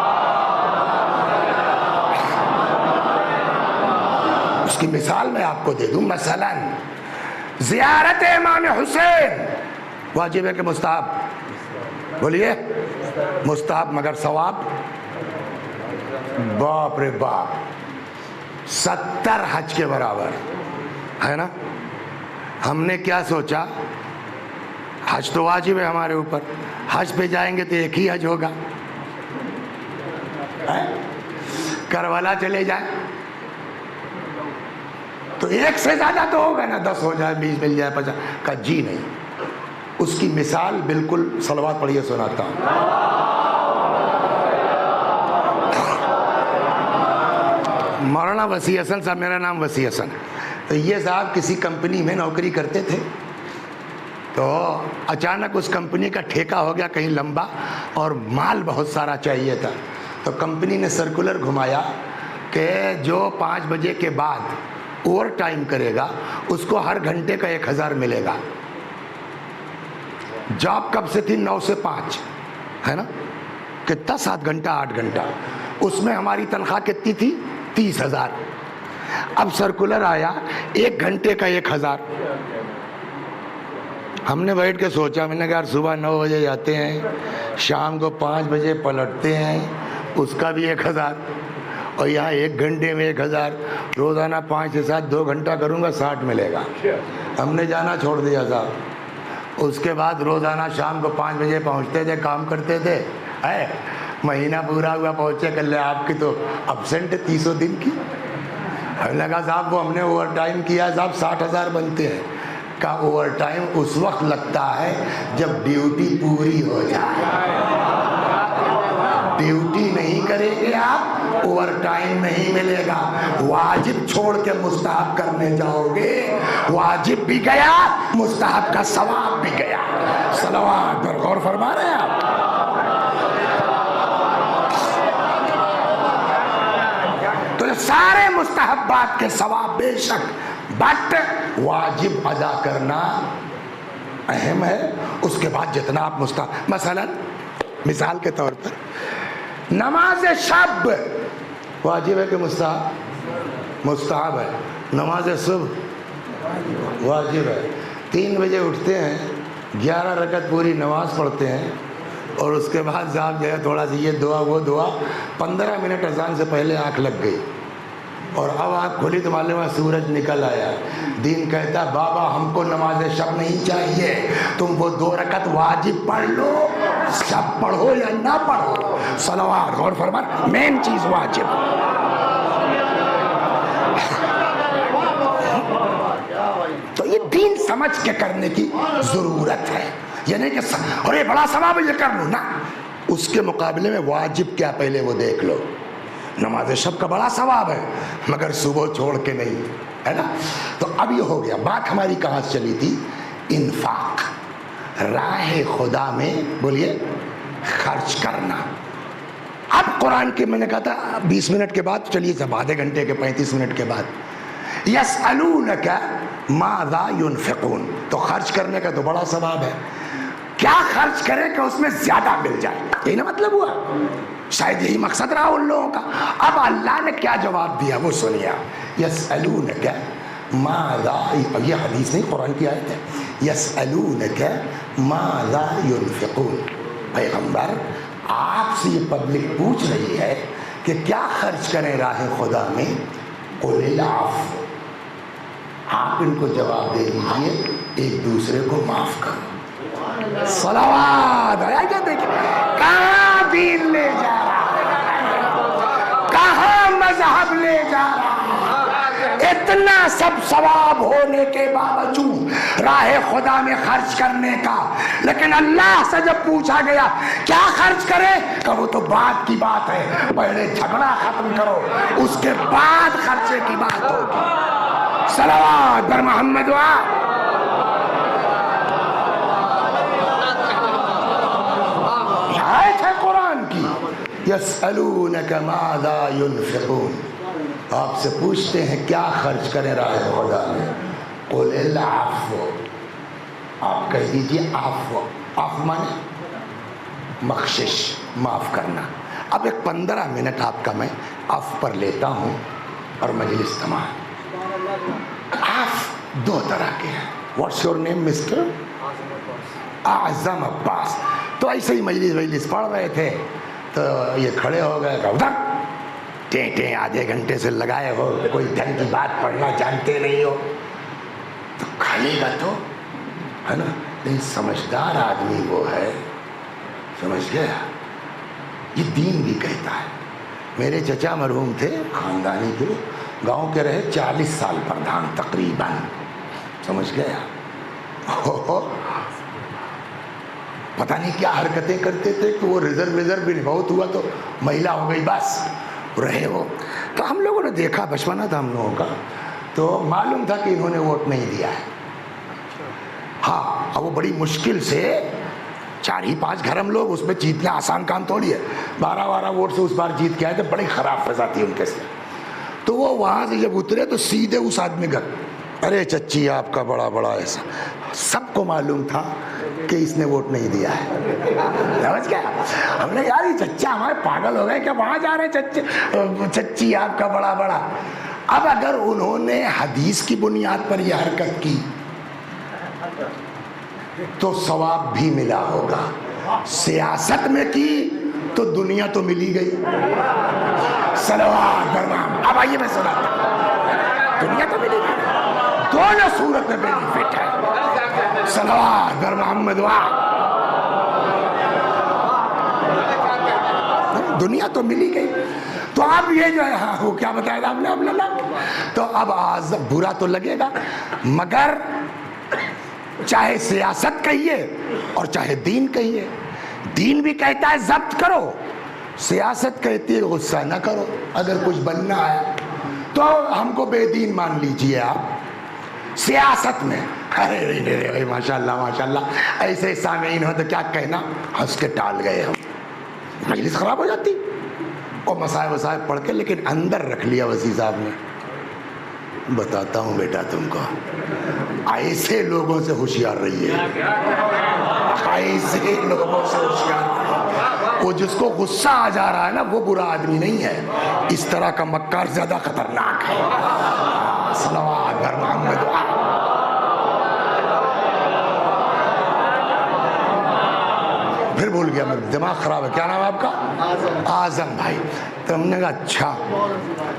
اس کی مثال میں آپ کو دے دوں، مثلا زیارت امام حسین واجب ہے کہ مستحب؟ بولیے مستحب، مگر ثواب باپ رے باپ 70 حج کے برابر ہے نا۔ ہم نے کیا سوچا، حج تو واجب ہے ہمارے اوپر، حج پہ جائیں گے تو ایک ہی حج ہوگا، کربلا چلے جائیں تو ایک سے زیادہ تو ہوگا نا، 10 ہو جائے، 20 مل جائے، 50۔ کا جی نہیں، اس کی مثال بالکل، صلوات پڑھیے سناتا ہوں۔ مولانا وسیع حسن صاحب، میرا نام وسیع حسن، تو یہ صاحب کسی کمپنی میں نوکری کرتے تھے، تو اچانک اس کمپنی کا ٹھیکہ ہو گیا کہیں لمبا، اور مال بہت سارا چاہیے تھا، تو کمپنی نے سرکولر گھمایا کہ جو 5 بجے کے بعد اوور ٹائم کرے گا اس کو ہر گھنٹے کا 1000 ملے گا۔ جاب کب سے تھی؟ 9 سے 5 ہے نا، کتنا 7 گھنٹہ 8 گھنٹہ، اس میں ہماری تنخواہ کتنی تھی؟ 30,000۔ اب سرکولر آیا 1 گھنٹے کا 1000۔ ہم نے بیٹھ کے سوچا، میں نے کہا صبح 9 بجے جاتے ہیں، شام کو 5 بجے پلٹتے ہیں، اس کا بھی 1000، اور یہاں 1 گھنٹے میں 1000، روزانہ 5 سے 7 2 گھنٹہ کروں گا 60 ملے گا. ہم نے جانا چھوڑ دیا صاحب. اس کے بعد روزانہ شام کو 5 بجے پہنچتے تھے، کام کرتے تھے. مہینہ پورا ہوا پہنچے، کر لے آپ کی تو ابسنٹ ہے 300 دن کی. ہمیں لگا صاحب وہ ہم نے اوور ٹائم کیا ہے صاحب 60,000 بنتے ہیں. کا اوور ٹائم اس وقت لگتا ہے جب ڈیوٹی پوری ہو جائے. ڈیوٹی نہیں کریں گے آپ، اوور ٹائم نہیں ملے گا. واجب چھوڑ کے مستحب کرنے جاؤ گے، واجب بھی گیا، مستحب کا ثواب بھی گیا. صلوات پر غور فرما رہے ہیں آپ. تو سارے مستحبات کے ثواب بے شک، بٹ واجب ادا کرنا اہم ہے. اس کے بعد جتنا آپ مستحب، مثال کے طور پر نماز شب واجب ہے کہ مستحب؟ مستحب ہے. نماز صبح واجب ہے. 3 بجے اٹھتے ہیں، 11 رکعت پوری نماز پڑھتے ہیں، اور اس کے بعد صاحب جو ہے تھوڑا سا یہ دعا وہ دعا، 15 منٹ اذان سے پہلے آنکھ لگ گئی، اور اب آنکھ کھلی تو معلوم ہے سورج نکل آیا. دین کہتا ہے بابا ہم کو نماز شب نہیں چاہیے، تم وہ 2 رکعت واجب پڑھ لو، شب پڑھو یا نہ پڑھو. صلوات غور فرما، مین چیز واجب. تو یہ دین سمجھ کے کرنے کی ضرورت ہے. یعنی کہ اور یہ بڑا ثواب ہے یہ کر لوں نا، اس کے مقابلے میں واجب کیا پہلے وہ دیکھ لو. نماز شب کا بڑا ثواب ہے، مگر صبح چھوڑ کے نہیں، ہے نا. تو اب یہ ہو گیا. بات ہماری کہاں سے چلی تھی؟ انفاق، راہ خدا میں بولیے خرچ کرنا. اب قرآن کے میں نے کہا تھا 20 منٹ کے بعد، چلیے سب آدھے گھنٹے کے 35 منٹ کے بعد، یسألونک ماذا ينفقون. تو خرچ کرنے کا تو بڑا ثواب ہے. کیا خرچ کرے کہ اس میں زیادہ مل جائے، یہی نا مطلب ہوا. شاید یہی مقصد رہا ان لوگوں کا. اب اللہ نے کیا جواب دیا وہ سنیا. یسألونک ماذا، یہ حدیث نہیں قرآن کی آیت ہے. یسألونک ماذا ينفقون. پیغمبر آپ سے یہ پبلک پوچھ رہی ہے کہ کیا خرچ کریں راہ خدا میں. قل العفو. آپ ان کو جواب دے دیجئے ایک دوسرے کو معاف کرو. صلوات آیا کیا. دیکھیں کہاں دین لے جا رہا، کہاں مذہب لے جا رہا. اتنا سب ثواب ہونے کے باوجود راہ خدا میں خرچ کرنے کا، لیکن اللہ سے جب پوچھا گیا کیا خرچ کرے، کہ وہ تو بات کی بات ہے، پہلے جھگڑا ختم کرو اس کے بعد خرچے کی بات ہوگی. صلوات بر محمد. آیت ہے قرآن کی، یسألونک ماذا ينفقون. آپ سے پوچھتے ہیں کیا خرچ کریں راہ خدا میں. قل العفو. آپ کہہ دیجئے عفو. عفو مانے بخشش، معاف کرنا. اب ایک 15 منٹ آپ کا میں عفو پر لیتا ہوں اور مجلس تمام. عفو 2 طرح کے ہیں. What's your name mister? Azam Abbas. تو ایسے ہی مجلس پڑھ رہے تھے تو یہ کھڑے ہو گئے کہ ادھر ٹیں آدھے گھنٹے سے لگائے ہو، کوئی ڈھنگ کی بات پڑھنا جانتے نہیں ہو. تو کھلے گا تو ہے نا. لیکن سمجھدار آدمی وہ ہے، سمجھ گیا. یہ دین بھی کہتا ہے. میرے چچا مرحوم تھے، خاندانی کے، گاؤں کے رہے 40 سال پردھان تقریباً، سمجھ گیا. پتہ نہیں کیا حرکتیں کرتے تھے کہ وہ ریزرو بھی نہیں، بہت ہوا تو مہیلا ہو گئی بس رہے وہ. تو ہم لوگوں نے دیکھا، بچپنا تھا ہم لوگوں کا، تو معلوم تھا کہ انہوں نے ووٹ نہیں دیا ہے. ہاں اب وہ بڑی مشکل سے 4 ہی 5 گھر ہم لوگ، اس میں جیتنا آسان کام تھوڑی ہے. 12 ووٹ سے اس بار جیت کے آئے تھے. بڑی خراب فضا تھی ان کے سے. تو وہ وہاں سے جب اترے تو سیدھے اس آدمی گھر، ارے چچی آپ کا بڑا ایسا. سب کو معلوم تھا کہ اس نے ووٹ نہیں دیا ہے. سمجھ گیا. ہم نے یار یہ چچا ہمارے پاگل ہو گئے کہ وہاں جا رہے چچی آپ کا بڑا. اب اگر انہوں نے حدیث کی بنیاد پر یہ حرکت کی تو ثواب بھی ملا ہوگا. سیاست میں کی تو دنیا تو ملی گئی. صلوات بر محمد. اب آئیے میں سناتا ہوں. دنیا تو ملی گئی, دونوں صورت میں بینیفٹ ہے. صلوات بر محمد. دنیا تو ملی گئی. تو اب یہ جو ہے وہ کیا بتایا تھا آپ نے, تو اب برا تو لگے گا, مگر چاہے سیاست کہیے اور چاہے دین کہیے. دین بھی کہتا ہے ضبط کرو, سیاست کہتی ہے غصہ نہ کرو. اگر کچھ بننا ہے تو ہم کو بے دین مان لیجئے آپ سیاست میں. ارے ماشاءاللہ ماشاءاللہ, ایسے سامعین ہو تو کیا کہنا, ہنس کے ٹال گئے ہم. مجلس خراب ہو جاتی اور مسائل وسائل پڑھ کے, لیکن اندر رکھ لیا وسیع صاحب نے. بتاتا ہوں بیٹا تم کو, ایسے لوگوں سے ہوشیار رہیے, ایسے لوگوں سے ہوشیار رہیے. وہ جس کو غصہ آ جا رہا ہے نا وہ برا آدمی نہیں ہے, اس طرح کا مکار زیادہ خطرناک ہے. صلوات بر محمد. پھر بھول گیا, میں دماغ خراب ہے. کیا نام ہے آپ کا؟ اعظم بھائی. تو ہم نے کہا اچھا.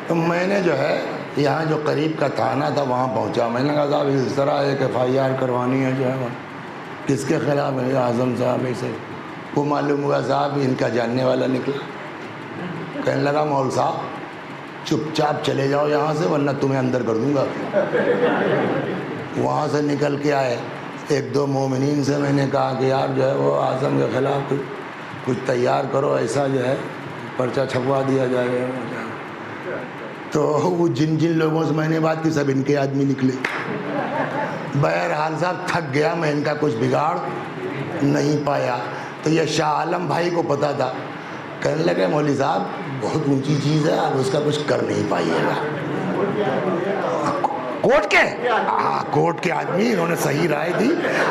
تو میں نے جو ہے یہاں جو قریب کا تھانہ تھا وہاں پہنچا. میں نے کہا صاحب اس طرح ایک FIR کروانی ہے جو ہے کس کے خلاف ہے؟ اعظم صاحب ایسے. وہ معلوم ہوا صاحب ان کا جاننے والا نکلا. کہنے لگا مول صاحب چپ چاپ چلے جاؤ یہاں سے ورنہ تمہیں اندر کر دوں گا. وہاں سے نکل کے آئے, ایک دو مومنین سے میں نے کہا کہ یار جو ہے وہ اعظم کے خلاف کچھ تیار کرو, ایسا جو ہے پرچہ چھپوا دیا جائے. تو وہ جن لوگوں سے میں نے بات کی سب ان کے آدمی نکلے. بہرحال صاحب تھک گیا میں, ان کا کچھ بگاڑ نہیں پایا. تو یہ شاہ عالم بھائی کو پتا تھا. کہنے لگے مولوی صاحب بہت اونچی چیز ہے, آپ اس کا کچھ کر نہیں پائیے گا. کوٹ کے کوٹ کے آدمی انہوں نے صحیح رائے دی,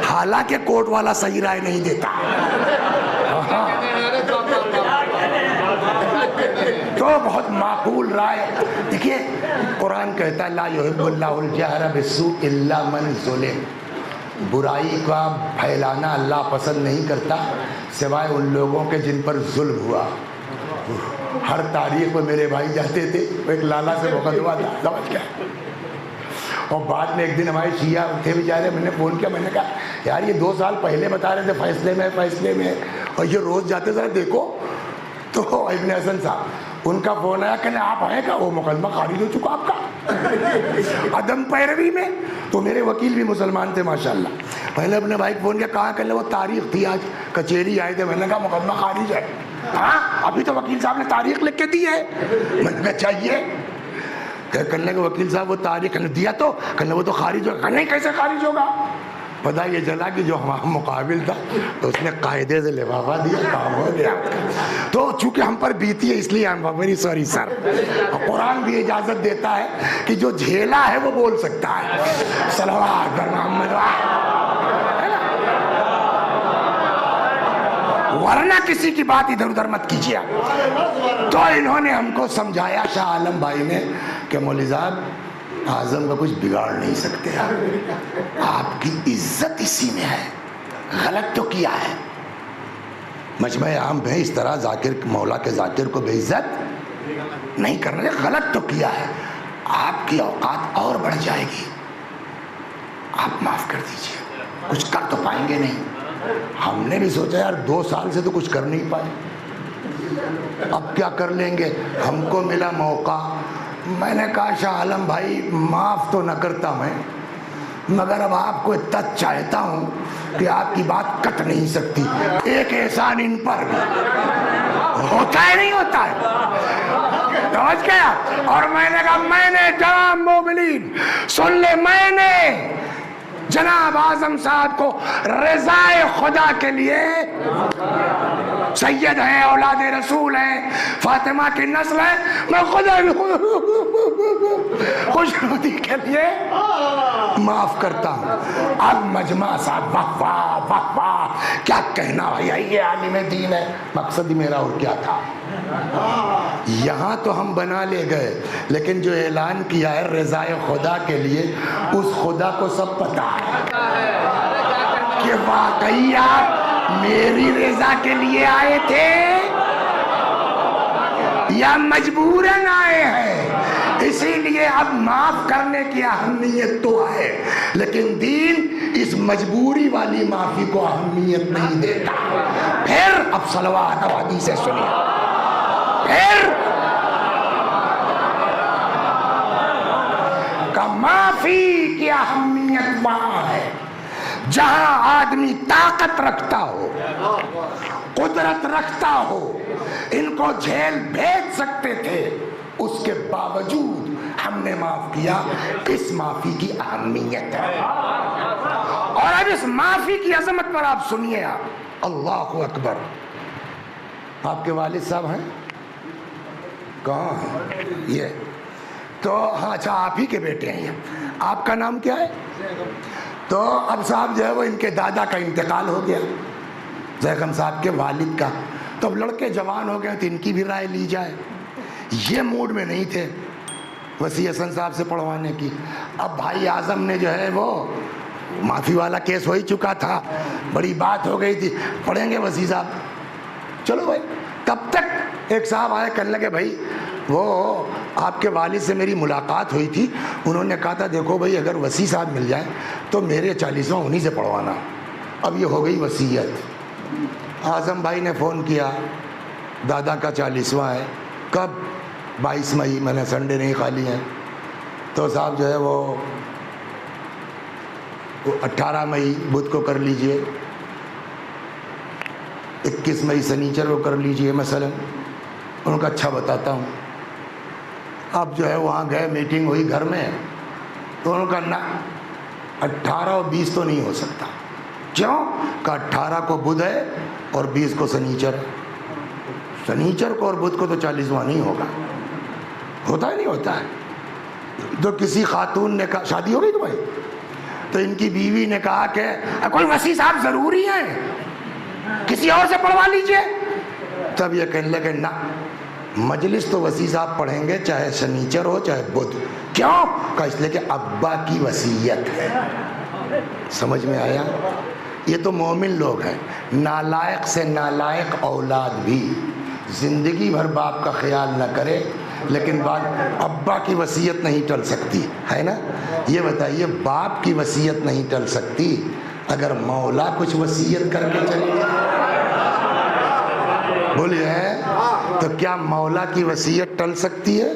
حالانکہ کوٹ والا صحیح رائے نہیں دیتا. تو بہت معقول رائے. دیکھیے قرآن کہتا ہے لا یحب اللہ الجہر بالسوء الا من ظلم. برائی کا پھیلانا اللہ پسند نہیں کرتا سوائے ان لوگوں کے جن پر ظلم ہوا. ہر تاریخ میں میرے بھائی جاتے تھے, ایک لالا سے مقدمہ تھا, سمجھ گیا. اور بعد میں ایک دن ہمارے شیعہ تھے بیچارے, میں نے فون کیا, میں نے کہا یار یہ 2 سال پہلے بتا رہے تھے فیصلے میں اور یہ روز جاتے ذرا دیکھو. تو ابن حسن صاحب ان کا فون آیا, کہنے آپ ہیں کیا؟ وہ مقدمہ خارج ہو چکا آپ کا عدم پیروی میں. تو میرے وکیل بھی مسلمان تھے ماشاءاللہ. میں نے اپنے بھائی کو فون کیا, کہا کہ وہ تاریخ تھی آج کچہری آئے تھے. میں نے کہا مقدمہ خارج ہے. ہاں ابھی تو وکیل صاحب نے تاریخ لکھ کے دی ہے. میں نے کہا چاہیے کرنے کے وکیل صاحب وہ تاریخ دیا تو کہنے وہ تو خارج ہوگا. نہیں کیسے خارج ہوگا؟ پتہ یہ چلا کہ جو ہمارا مقابل تھا تو اس نے قاعدے سے لفافہ دیا, کام ہو گیا. تو چونکہ ہم پر بیتی ہے اس لیے ہم ویری سوری سر. قرآن بھی اجازت دیتا ہے کہ جو جھیلا ہے وہ بول سکتا ہے. صلوات بر محمد. ورنہ کسی کی بات ادھر ادھر مت کیجیے. تو انہوں نے ہم کو سمجھایا شاہ عالم بھائی نے کہ مولوی صاحب اعظم کا کچھ بگاڑ نہیں سکتے آپ کی عزت اسی میں ہے. غلط تو کیا ہے, مجمع عام میں اس طرح ذاکر مولا کے ذاکر کو بے عزت نہیں کرنا. غلط تو کیا ہے, آپ کی اوقات اور بڑھ جائے گی, آپ معاف کر دیجئے. کچھ کر تو پائیں گے نہیں. ہم نے بھی سوچا یار 2 سال سے تو کچھ کر نہیں پائے, اب کیا کر لیں گے. ہم کو ملا موقع. میں نے کہا شاہ عالم بھائی معاف تو نہ کرتا میں, مگر اب آپ کو اتنا چاہتا ہوں کہ آپ کی بات کٹ نہیں سکتی. ایک احسان ان پر بھی ہوتا ہے نہیں ہوتا ہے, سمجھ گیا. اور میں نے کہا میں نے جناب مومنین سن لے, میں نے جناب اعظم صاحب کو رضائے خدا کے لیے, سید ہیں, اولاد رسول ہیں, فاطمہ کی نسل ہے, میں خدا خوشنودی کے لیے معاف کرتا ہوں. اب مجمع صاحب واہ واہ واہ واہ کیا کہنا بھائی, یہ عالم دین ہے. مقصد میرا اور کیا تھا, یہاں تو ہم بنا لے گئے, لیکن جو اعلان کیا ہے رضائے خدا کے لیے, اس خدا کو سب پتا ہے کہ واقعی آپ میری رضا کے لیے آئے تھے یا مجبوراً آئے ہیں، اسی لیے اب معاف کرنے کی اہمیت تو ہے، لیکن دین اس مجبوری والی معافی کو اہمیت نہیں دیتا۔ پھر اب صلوات اور حدیثیں سنیے، پھر کہ معافی کی اہمیت وہاں ہے جہاں آدمی طاقت رکھتا ہو، قدرت رکھتا ہو، ان کو جیل بھیج سکتے تھے، اس کے باوجود ہم نے معاف کیا۔ اس معافی کی اہمیت ہے، اور اب اس معافی کی عظمت پر آپ سنیے، آپ اللہ اکبر۔ آپ کے والد صاحب ہیں کہاں ہیں؟ یہ تو ہاں اچھا آپ ہی کے بیٹے ہیں۔ یہ آپ کا نام کیا ہے؟ تو اب صاحب جو ہے وہ ان کے دادا کا انتقال ہو گیا، زیغم صاحب کے والد کا، تو اب لڑکے جوان ہو گئے تو ان کی بھی رائے لی جائے۔ یہ موڈ میں نہیں تھے وسیع حسن صاحب سے پڑھوانے کی۔ اب بھائی اعظم نے جو ہے وہ معافی والا کیس ہو ہی چکا تھا، بڑی بات ہو گئی تھی، پڑھیں گے وسیع صاحب۔ چلو بھائی، تب تک ایک صاحب آئے، کہنے لگے بھائی وہ آپ کے والد سے میری ملاقات ہوئی تھی، انہوں نے کہا تھا دیکھو بھائی اگر وسیع صاحب مل جائیں تو میرے 40واں انہی سے پڑھوانا۔ اب یہ ہو گئی وصیت۔ اعظم بھائی نے فون کیا، دادا کا 40واں ہے، کب؟ 22 مئی، میں نے سنڈے نہیں خالی ہیں، تو صاحب جو ہے وہ 18 مئی بدھ کو کر لیجئے، 21 مئی سنیچر کو کر لیجئے مثلا۔ ان کا اچھا بتاتا ہوں۔ اب جو ہے وہاں گئے، میٹنگ ہوئی گھر میں، تو انہوں کا نہ 18 اور 20 تو نہیں ہو سکتا۔ کیوں؟ کہ 18 کو بدھ ہے اور 20 کو سنیچر ہے، سنیچر کو اور بدھ کو تو 40واں نہیں ہوگا، ہوتا ہی نہیں ہوتا ہے۔ تو کسی خاتون نے کہا، شادی ہو گئی تمہاری؟ تو ان کی بیوی نے کہا کہ کوئی وسیع صاحب ضروری ہے، کسی اور سے پڑھوا لیجئے۔ تب یہ کہنے لگے نہ، مجلس تو وسیع صاحب پڑھیں گے چاہے سنیچر ہو چاہے بدھ۔ کیوں؟ کہ اس لیے کہ ابا کی وصیت ہے۔ سمجھ میں آیا؟ یہ تو مومن لوگ ہیں۔ نالائق سے نالائق اولاد بھی زندگی بھر باپ کا خیال نہ کرے، لیکن بعد ابا کی وصیت نہیں ٹل سکتی ہے نا۔ یہ بتائیے باپ کی وصیت نہیں ٹل سکتی، اگر مولا کچھ وصیت کر کے چلے بولیے تو کیا مولا کی وصیت ٹل سکتی ہے؟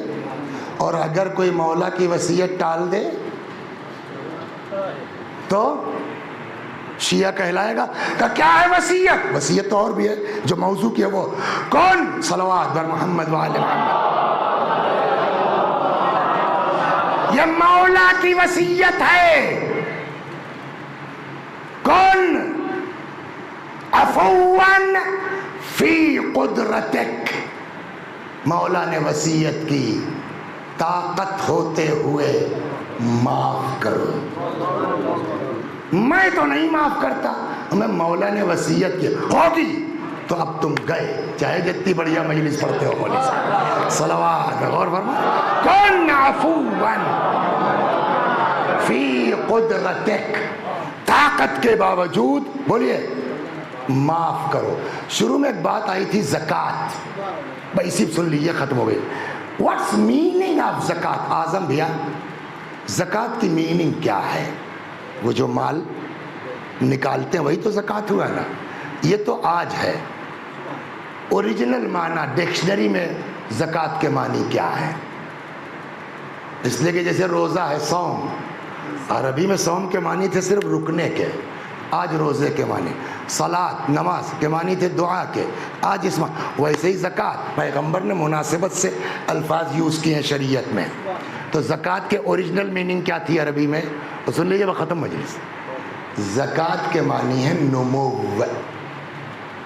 اور اگر کوئی مولا کی وصیت ٹال دے تو شیعہ کہلائے گا کہ کیا ہے وصیت؟ وصیت تو اور بھی ہے، جو موضوع کی ہے وہ کون؟ صلوات بر محمد وآل محمد۔ یہ مولا کی وصیت ہے۔ کون؟ عفواً فی قدرتک، مولا نے وصیت کی طاقت ہوتے ہوئے معاف کرو۔ میں تو نہیں معاف کرتا، ہمیں مولا نے وصیت کی ہوگی تو اب تم گئے، چاہے جتنی بڑھیا مجلس پڑھتے ہو مولوی صاحب۔ صلوات، غور فرما۔ کن عفواً فی قدرتک، طاقت کے باوجود بولیے معاف کرو۔ شروع میں ایک بات آئی تھی زکوٰۃ، بھائی صرف سن لیجیے، ختم ہو گئی۔ واٹس میننگ آف زکوٰۃ؟ اعظم بھیا زکوٰۃ کی میننگ کیا ہے؟ وہ جو مال نکالتے ہیں وہی تو زکوٰۃ ہوا نا۔ یہ تو آج ہے، اوریجنل معنی ڈکشنری میں زکوٰۃ کے معنی کیا ہے؟ اس لیے کہ جیسے روزہ ہے، صوم، عربی میں صوم کے معنی تھے صرف رکنے کے، آج روزے کے معنی، صلاۃ نماز کے معنی تھے دعا کے، آج اس ویسے ہی زکوٰۃ پیغمبر نے مناسبت سے الفاظ یوز کیے ہیں شریعت میں۔ تو زکوٰۃ کے اوریجنل میننگ کیا تھی عربی میں؟ تو سن لیجیے، وہ ختم مجلس۔ زکوٰۃ کے معنی ہے نمو۔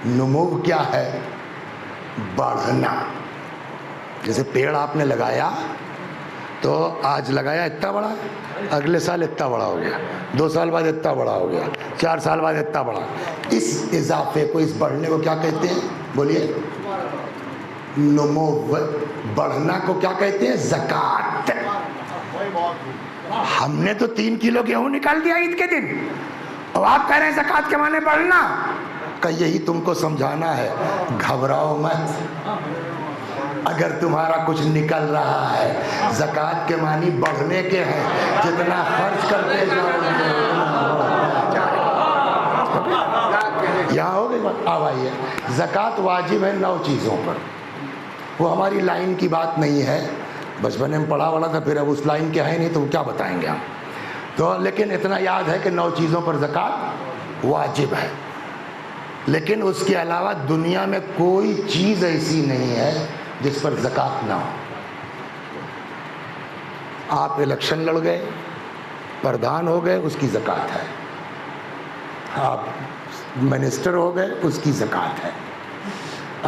نمو کیا ہے؟ بڑھنا۔ جیسے پیڑ آپ نے لگایا تو آج لگایا اتنا بڑا، اگلے سال اتنا بڑا ہو گیا، 2 سال بعد اتنا بڑا ہو گیا، 4 سال بعد اتنا بڑا۔ اس اضافے کو، اس بڑھنے کو کیا کہتے ہیں؟ بولیے نمو۔ بڑھنا کو کیا کہتے ہیں؟ زکوٰۃ۔ ہم نے تو 3 کلو گیہوں نکال دیا عید کے دن، اور آپ کہہ رہے ہیں زکوٰۃ کے معنی بڑھنا۔ کہ یہی تم کو سمجھانا ہے، گھبراؤ مت، اگر تمہارا کچھ نکل رہا ہے، زکوٰۃ کے معنی بڑھنے کے ہیں، جتنا خرچ کرتے جاؤ گے یہاں ہو گئی بات. اب آئیے، زکوٰۃ واجب ہے 9 چیزوں پر. وہ ہماری لائن کی بات نہیں ہے، بچپن میں پڑھا والا تھا، پھر اب اس لائن کے ہے نہیں تو کیا بتائیں گے ہم تو. لیکن اتنا یاد ہے کہ 9 چیزوں پر زکوٰۃ واجب ہے. لیکن اس کے علاوہ دنیا میں کوئی چیز ایسی نہیں ہے جس پر زکوٰۃ نہ ہو. آپ الیکشن لڑ گئے، پردھان ہو گئے، اس کی زکوٰۃ ہے. آپ منسٹر ہو گئے، اس کی زکوٰۃ ہے.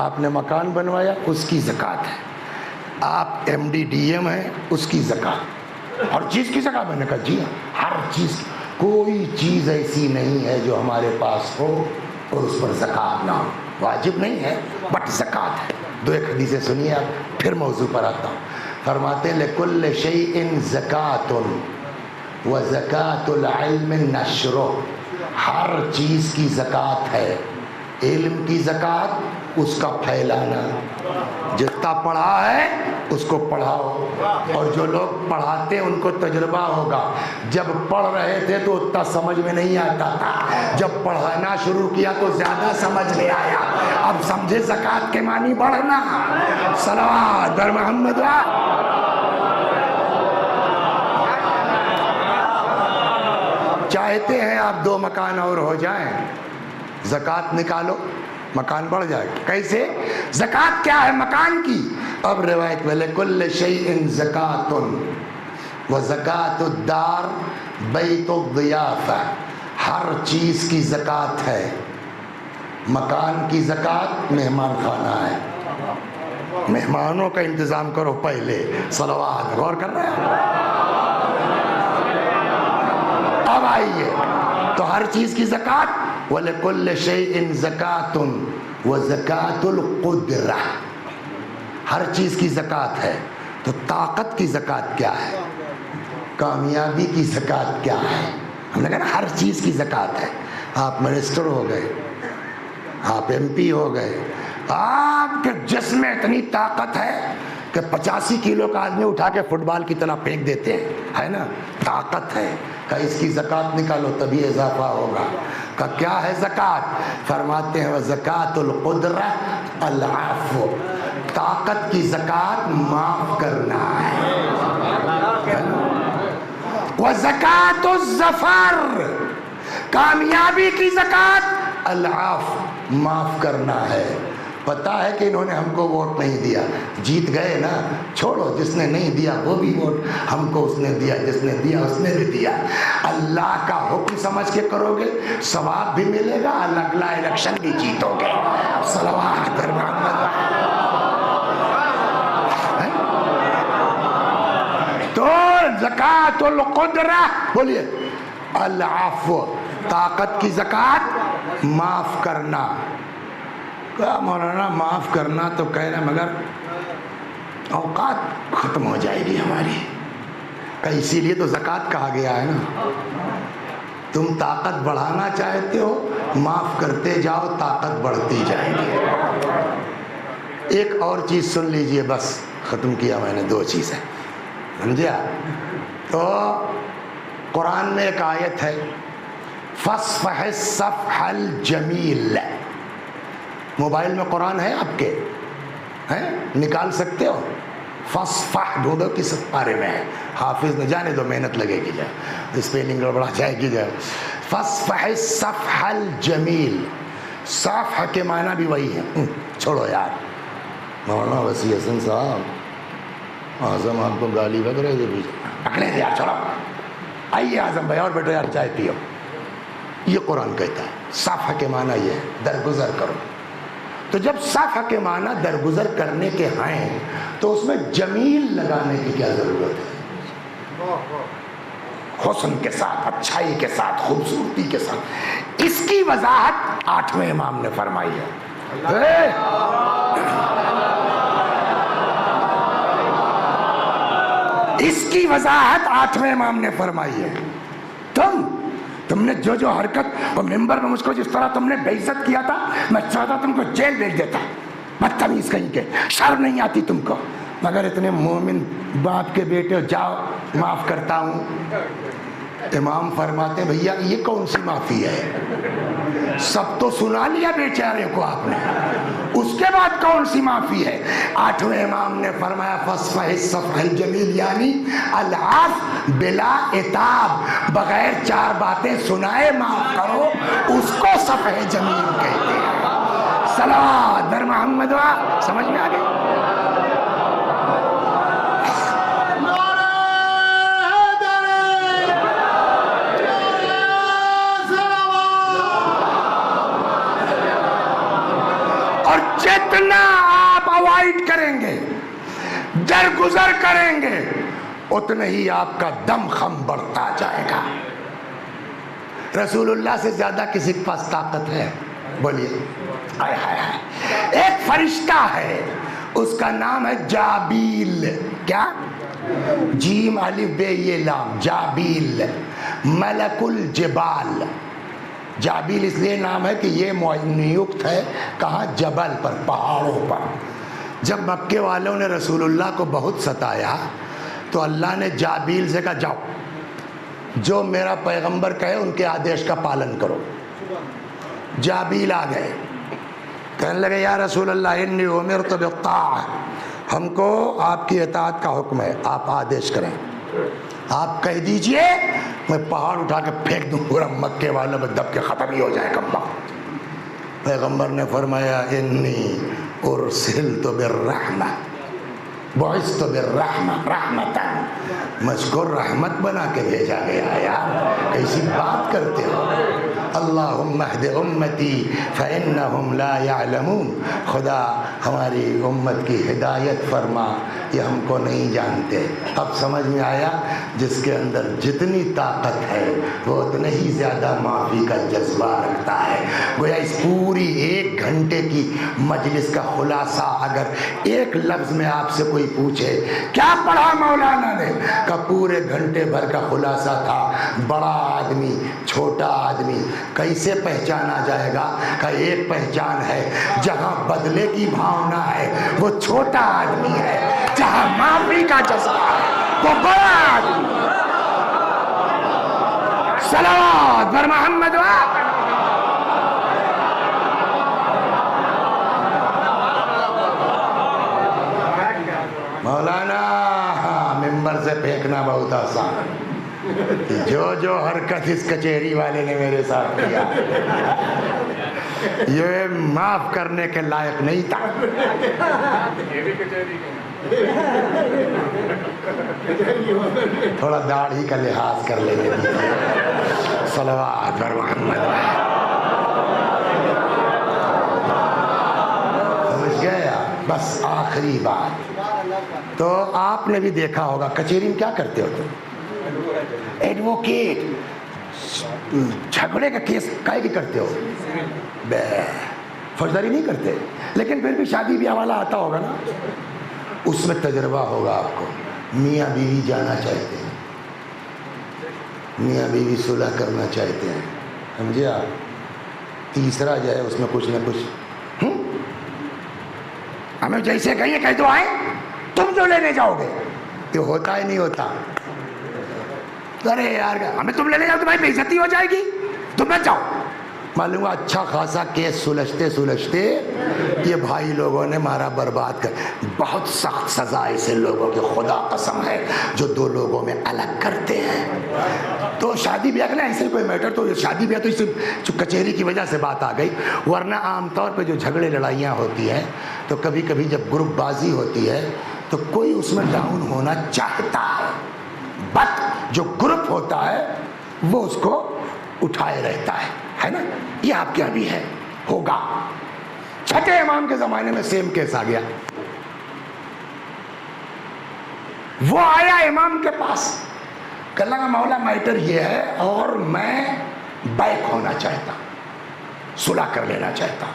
آپ نے مکان بنوایا، اس کی زکوٰۃ ہے. آپ MD/DM ہیں، اس کی زکوٰۃ. ہر چیز کی زکوٰۃ. میں نے کہا جی ہر چیز. کوئی چیز ایسی نہیں ہے جو ہمارے پاس ہو اور اس پر زکوٰۃ نہ ہو. واجب نہیں ہے بٹ زکوٰۃ ہے. 2 ایک حدیثیں سنیے آپ، پھر موضوع پر آتا ہوں. فرماتے ہیں لِكُلِّ شَيْءٍ زَكَاةٌ وَزَكَاةُ الْعِلْمِ نَشْرُهُ. ہر چیز کی زکوٰۃ ہے. علم کی زکوٰۃ اس کا پھیلانا. جتنا پڑھا ہے اس کو پڑھاؤ. اور جو لوگ پڑھاتے ہیں ان کو تجربہ ہوگا. جب پڑھ رہے تھے تو اتنا سمجھ میں نہیں آتا تھا، جب پڑھانا شروع کیا تو زیادہ سمجھ میں آیا. اب سمجھے زکوٰۃ کے معنی بڑھنا. صلوات بر محمد. چاہتے ہیں آپ 2 مکان اور ہو جائیں، زکوٰۃ نکالو، مکان بڑھ جائے. کیسے؟ زکوٰۃ کیا ہے مکان کی؟ اب روایت میں لِكُلِّ شَيْءٍ زَكَاةٌ وَزَكَاةُ الدَّارِ بَيْتُ الضِّيَافَةِ. ہر چیز کی زکوٰۃ ہے. مکان کی زکوٰۃ مہمان خانہ ہے. مہمانوں کا انتظام کرو پہلے. صلوات. غور کر رہے ہیں؟ اب آئیے تو ہر چیز کی زکوٰۃ. وَلِكُلِّ شَيْءٍ زَكَاةٌ وَزَكَاةُ الْقُدْرَةِ. ہر چیز کی زکوٰۃ ہے. تو طاقت کی زکوٰۃ کیا ہے؟ کامیابی کی زکوٰۃ کیا ہے؟ ہم نے کہا ہر چیز کی زکوٰۃ ہے. آپ منسٹر ہو گئے، آپ MP ہو گئے، آپ کے جسم میں اتنی طاقت ہے کہ 85 کلو کا آدمی اٹھا کے فٹ بال کی طرح پھینک دیتے ہیں، ہے نا؟ طاقت ہے. کہ اس کی زکوٰۃ نکالو تبھی اضافہ ہوگا. کہ کیا ہے زکوٰۃ؟ فرماتے ہیں وَزَكَاةُ الْقُدْرَةِ الْعَفْوُ. طاقت کی زکوٰۃ معاف کرنا ہے. وَزَكَاةُ الظَّفَرِ. کامیابی کی زکوٰۃ العفو، معاف کرنا ہے. پتا ہے کہ انہوں نے ہم کو ووٹ نہیں دیا، جیت گئے نا، چھوڑو. جس نے نہیں دیا وہ بھی ووٹ ہم کو اس نے دیا، جس نے دیا اس نے بھی دیا. اللہ کا حکم سمجھ کے کرو گے ثواب بھی ملے گا، اگلا الیکشن بھی جیتو گے. صلوات بر محمد. تو زکوٰۃ القدرہ بولیے العفو. طاقت کی زکوٰۃ معاف کرنا. مولانا معاف کرنا تو کہہ رہے مگر اوقات ختم ہو جائے گی ہماری. کہ اسی لیے تو زکوٰۃ کہا گیا ہے نا. تم طاقت بڑھانا چاہتے ہو، معاف کرتے جاؤ، طاقت بڑھتی جائے گی. ایک اور چیز سن لیجئے، بس ختم کیا میں نے. 2 چیزیں سمجھا. تو قرآن میں ایک آیت ہے فَاصْفَحِ الصَّفْحَ الْجَمِيلَ. موبائل میں قرآن ہے آپ کے؟ ہیں؟ نکال سکتے ہو؟ فَاصْفَحْ ڈھونڈو کس پارے میں ہے. حافظ نہ جانے دو، محنت لگے گی جائے، اسپیلنگ گڑبڑا جائے گی جائے. فَاصْفَحِ الصَّفْحَ الْجَمِيلَ. صفحہ کے معنی بھی وہی ہے. چھوڑو یار، مولانا وسیع حسن صاحب اعظم آپ کو گالی بک رہے تھے، پکڑے تھے یار. چھوڑو، آئیے اعظم بھائی اور بیٹھو یار، چائے پیو. یہ قرآن کہتا ہے صفحہ کے معنی یہ ہے درگزر کرو. تو جب صفحہ کے معنی درگزر کرنے کے ہیں تو اس میں جمیل لگانے کی کیا ضرورت ہے؟ حسن کے ساتھ، اچھائی کے ساتھ، خوبصورتی کے ساتھ. اس کی وضاحت 8ویں امام نے فرمائی ہے. اس کی وضاحت 8ویں امام نے فرمائی ہے. تم نے جو حرکت اور ممبر میں مجھ کو جس طرح تم نے بے عزت کیا تھا، میں چاہتا تم کو جیل بھیج دیتا. بدتمیز کہیں کے، شرم نہیں آتی تم کو؟ مگر اتنے مومن باپ کے بیٹے ہو، جاؤ معاف کرتا ہوں۔ امام فرماتے بھیا یہ کون سی معافی ہے؟ سب تو سنا لیا بیچارے کو آپ نے، اس کے بعد کون سی معافی ہے؟ آٹھویں امام نے فرمایا فصفح الصفح الجمیل، یعنی العفو بلا عتاب، بغیر چار باتیں سنائے معاف کرو، اس کو صفح جمیل کہتے ہیں۔ صلوات بر محمد، سمجھ میں آ گئی؟ اور جتنا آپ اوائڈ کریں گے، درگزر کریں گے، اتنا ہی آپ کا دم خم بڑھتا جائے گا۔ رسول اللہ سے زیادہ کسی کے پاس طاقت ہے؟ بولیے۔ ایک فرشتہ ہے، اس کا نام ہے جابیل۔ کیا؟ جیم الف بے یہ لام، جابیل، ملک الجبال۔ جابیل اس لیے نام ہے کہ یہ نیوکت ہے کہاں؟ جبل پر، پہاڑوں پر۔ جب مکے والوں نے رسول اللہ کو بہت ستایا تو اللہ نے جابیل سے کہا جاؤ، جو میرا پیغمبر کہے ان کے آدیش کا پالن کرو۔ جابیل آ گئے، کہنے لگے یا رسول اللہ انی امرت بالطاعہ، ہم کو آپ کی اطاعت کا حکم ہے، آپ آدیش کریں، آپ کہہ دیجئے میں پہاڑ اٹھا کے پھینک دوں، پورا مکے والوں میں دب کے ختم ہی ہو جائے کمبا۔ پیغمبر نے فرمایا انی ارسلت بالرحمہ، بعثت بالرحمہ رحمتا، مجھ کو رحمت بنا کے بھیجا گیا۔ یار کیسی بات کرتے ہو؟ اللہم اہد امتی فانہم لا یعلمون، خدا ہماری امت کی ہدایت فرما، یہ ہم کو نہیں جانتے۔ اب سمجھ میں آیا؟ جس کے اندر جتنی طاقت ہے وہ اتنا ہی زیادہ معافی کا جذبہ رکھتا ہے۔ گویا اس پوری 1 گھنٹے کی مجلس کا خلاصہ اگر ایک لفظ میں آپ سے کوئی پوچھے کیا پڑھا مولانا نے، کہ پورے گھنٹے بھر کا خلاصہ تھا بڑا آدمی چھوٹا آدمی کیسے پہچانا جائے گا؟ کہ ایک پہچان ہے، جہاں بدلے کی بھاونا ہے وہ چھوٹا آدمی ہے، جہاں معافی کا جذبہ ہے وہ بڑا آدمی۔ صلوات بر محمد۔ مولانا ممبر سے پھینکنا بہت آسان، جو حرکت اس کچہری والے نے میرے ساتھ کیا یہ معاف کرنے کے لائق نہیں تھا۔ تھوڑا داڑھی کا لحاظ کر لینے دیجیے۔ صلوات بر محمد۔ سمجھ گئے آپ؟ بس آخری بات، تو آپ نے بھی دیکھا ہوگا کچہری میں کیا کرتے ہوتے؟ ایڈوکیٹ جھگڑے کا کیس کائے کی کرتے ہو؟ فوجداری نہیں کرتے، لیکن پھر بھی شادی بیاہ والا آتا ہوگا نا، اس میں تجربہ ہوگا آپ کو۔ میاں بیوی جانا چاہتے ہیں، میاں بیوی صلح کرنا چاہتے ہیں، سمجھے آپ؟ تیسرا جو ہے اس میں کچھ نہ کچھ ہمیں جیسے کہیے کہہ دو آئے، تم جو لینے جاؤ گے، یہ ہوتا ہی نہیں ہوتا۔ ارے یار ہمیں تم لینے جاؤ تو بھائی بے عزتی ہو جائے گی، تم مت جاؤ۔ معلوم ہوا اچھا خاصا کیس سلجھتے یہ بھائی لوگوں نے مارا برباد کر۔ بہت سخت سزا ایسے لوگوں کی، خدا قسم ہے، جو 2 لوگوں میں الگ کرتے ہیں۔ تو شادی بیاہ کا ایسے کوئی میٹر، تو شادی بیاہ تو اس کچہری کی وجہ سے بات آ گئی، ورنہ عام طور پہ جو جھگڑے لڑائیاں ہوتی ہیں تو کبھی کبھی جب گروپ بازی ہوتی ہے تو کوئی اس میں ڈاؤن ہونا چاہتا ہے، بٹ جو گروپ ہوتا ہے وہ اس کو اٹھائے رہتا ہے نا؟ یہ آپ کے ابھی ہے، ہوگا۔ چھٹے امام کے زمانے میں سیم کیس آ گیا، وہ آیا امام کے پاس، کہنے لگا مولا میٹر یہ ہے اور میں بیک ہونا چاہتا، صلح کر لینا چاہتا،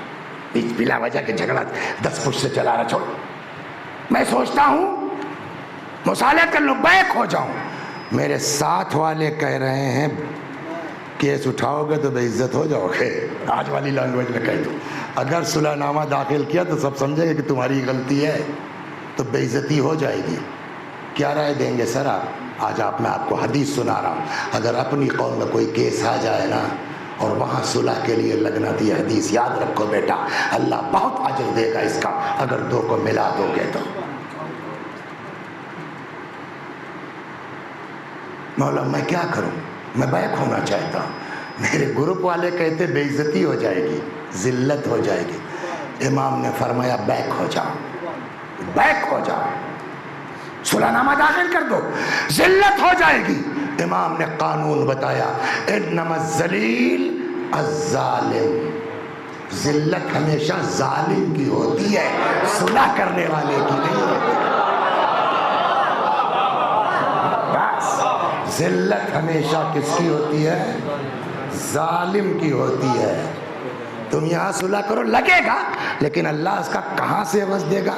بلا وجہ کے جھگڑا 10 فٹ سے چلا رہا، چھوڑ، میں سوچتا ہوں مصالحت کر لوں، بیک ہو جاؤں۔ میرے ساتھ والے کہہ رہے ہیں کیس اٹھاؤ گے تو بے عزت ہو جاؤ گے، آج والی لینگویج میں کہہ دوں، اگر صلح نامہ داخل کیا تو سب سمجھیں گے کہ تمہاری غلطی ہے، تو بے عزتی ہو جائے گی۔ کیا رائے دیں گے سر آپ؟ آج میں آپ کو حدیث سنا رہا ہوں، اگر اپنی قوم میں کوئی کیس آ جائے نا اور وہاں صلح کے لیے لگنا تھی، حدیث یاد رکھو بیٹا، اللہ بہت اجر دے گا اس کا اگر دو کو ملا دو گے تو۔ مولا میں کیا کروں، میں بیک ہونا چاہتا ہوں۔ میرے گروپ والے کہتے بے عزتی ہو جائے گی، ذلت ہو جائے گی۔ امام نے فرمایا بیک ہو جاؤ، بیک ہو جاؤ، صلح نامہ داخل کر دو، ذلت ہو جائے گی۔ امام نے قانون بتایا، انما الذلیل الظالم، ذلت ہمیشہ ظالم کی ہوتی ہے، صلح کرنے والے کی نہیں ہوتی۔ بس ذلت ہمیشہ کس کی ہوتی ہے؟ ظالم کی ہوتی ہے۔ تم یہاں صلح کرو، لگے گا، لیکن اللہ اس کا کہاں سے عوض دے گا